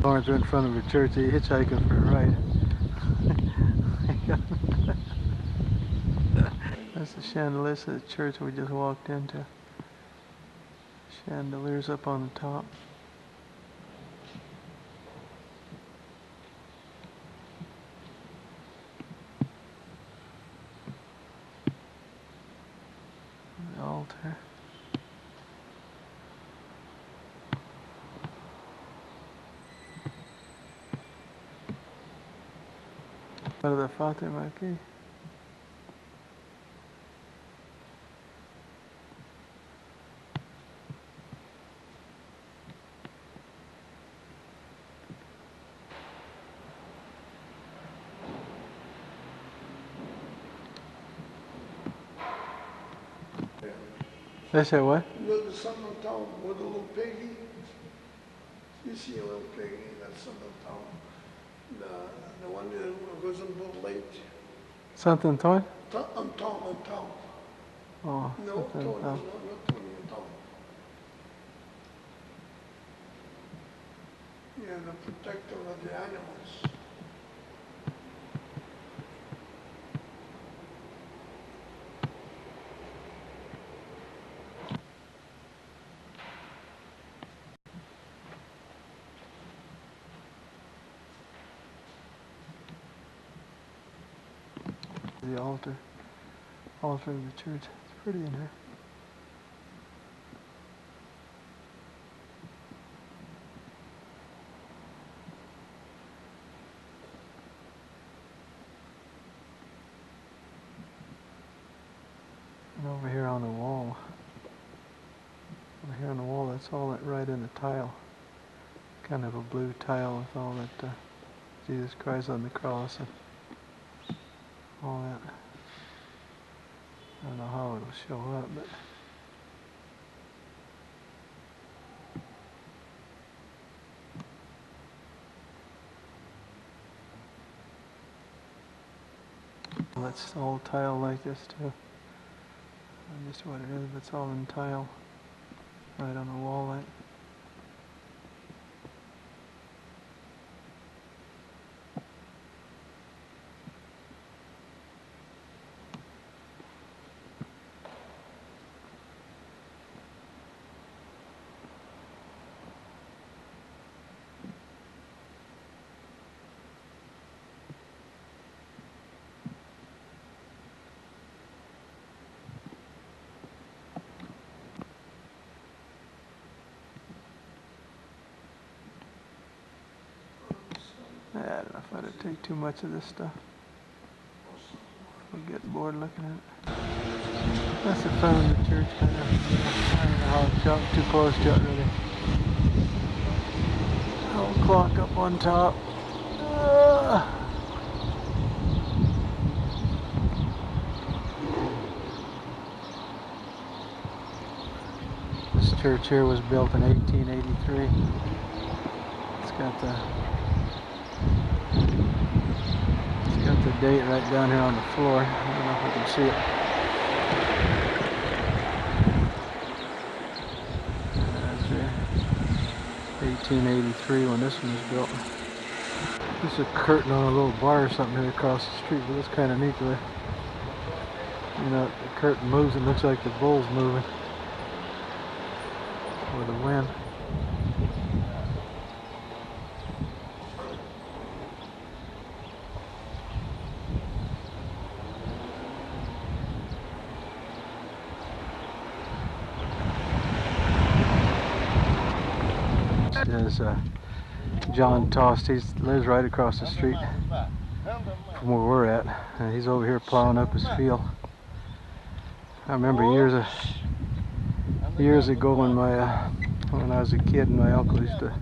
Lawrence in front of a church, he hitchhiking for a ride. That's the chandelier of the church we just walked into. Chandeliers up on the top. All altar. Guarda Fatima aqui. They say what? You know the son of town with a little piggy? You see a little piggy, that's son of town. The one that goes in Bull Lake. Something toy? On town. Oh, No, something Tony, toy. not Tony, on town. Yeah, the protector of the animals. The altar of the church. It's pretty in here. And over here on the wall, that's all that right in the tile. Kind of a blue tile with all that Jesus Christ on the cross and all that. I don't know how it'll show up, but that's all tile like this too. Just what it is, but it's all in tile. Right on the wall like. I don't know if I'd take too much of this stuff. I'll get bored looking at it. That's the front of the church, kind of. I don't know how it's got too close to it really. Old clock up on top. This church here was built in 1883. It's got the date right down here on the floor. I don't know if you can see it. That's there. 1883 when this one was built. This is a curtain on a little bar or something here across the street, but it's kind of neat the way, you know, the curtain moves and looks like the bull's moving with the wind. Is John Tost. He lives right across the street from where we're at, and he's over here plowing up his field. I remember years ago when I was a kid, my uncle used to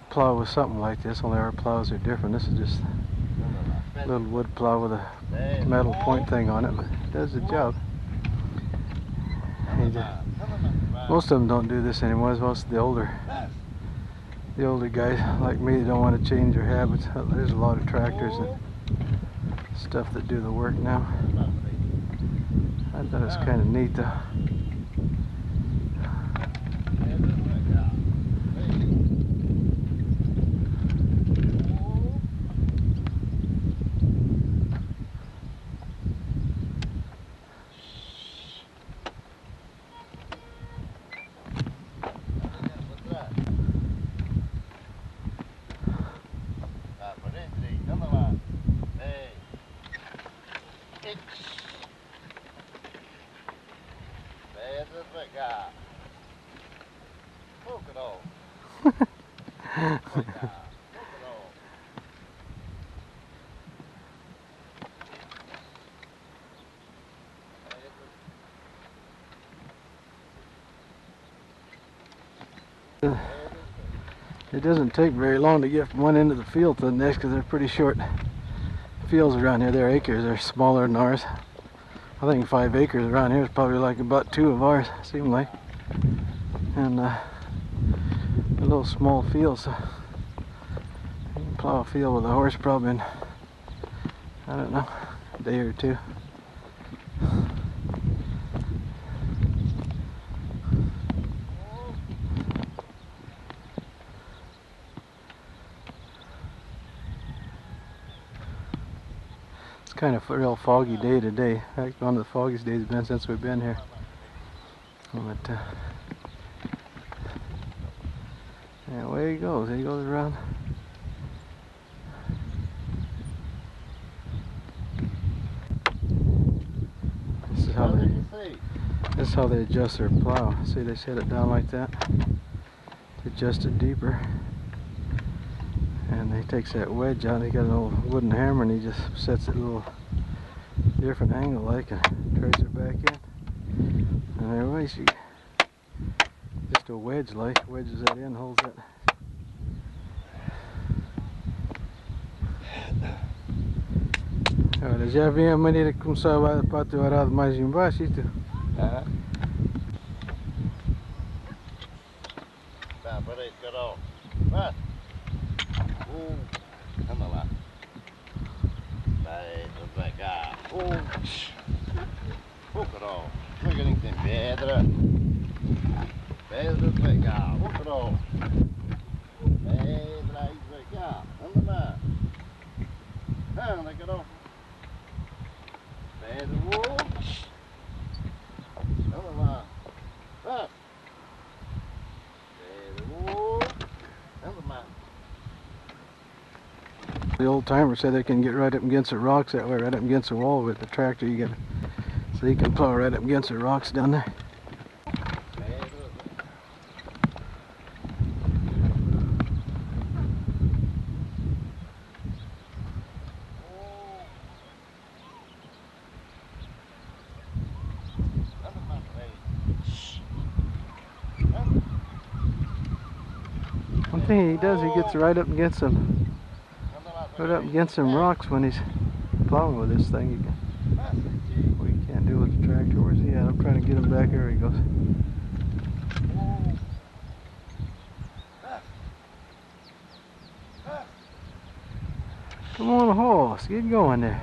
plow with something like this. Only our plows are different. This is just a little wood plow with a metal point thing on it, but it does the job. Most of them don't do this anymore. Most of the older guys like me, they don't want to change their habits. There's a lot of tractors and stuff that do the work now. I thought it was kind of neat though. It doesn't take very long to get from one end of the field to the next because they're pretty short fields around here. Their acres are smaller than ours. I think 5 acres around here is probably like about 2 of ours, seem like. And a little small field, so you can plow a field with a horse probably in, I don't know, a day or 2. It's kind of a real foggy day today. In fact, one of the foggiest days it's been since we've been here. But yeah, away he goes. He goes around. This is how they adjust their plow. See, they set it down like that to adjust it deeper. And he takes that wedge out. He got an old wooden hammer, and he just sets it a little different angle, like, and trace it back in. And there we see, just a wedge, like, wedges that in, holds it. Olha, já vi a maneira que começava a pato arado mais embaixo, isto. Tá, peraí, Carol. Vá. Anda lá. Vai, tudo vai cá. Carol. Devagarinho que tem pedra. Pedra, vai cá. Carol. Pedra, aí, vai cá. Anda lá. Anda, Carol. Pedra, anda lá. Vá. The old timer said they can get right up against the rocks that way, right up against the wall with the tractor. You get, so you can plow right up against the rocks down there. One thing he does, he gets right up against them. Right up against some rocks when he's plowing with this thing. What you can't do with the tractor. Where's he at? I'm trying to get him back. There he goes. Come on, horse. Get going there.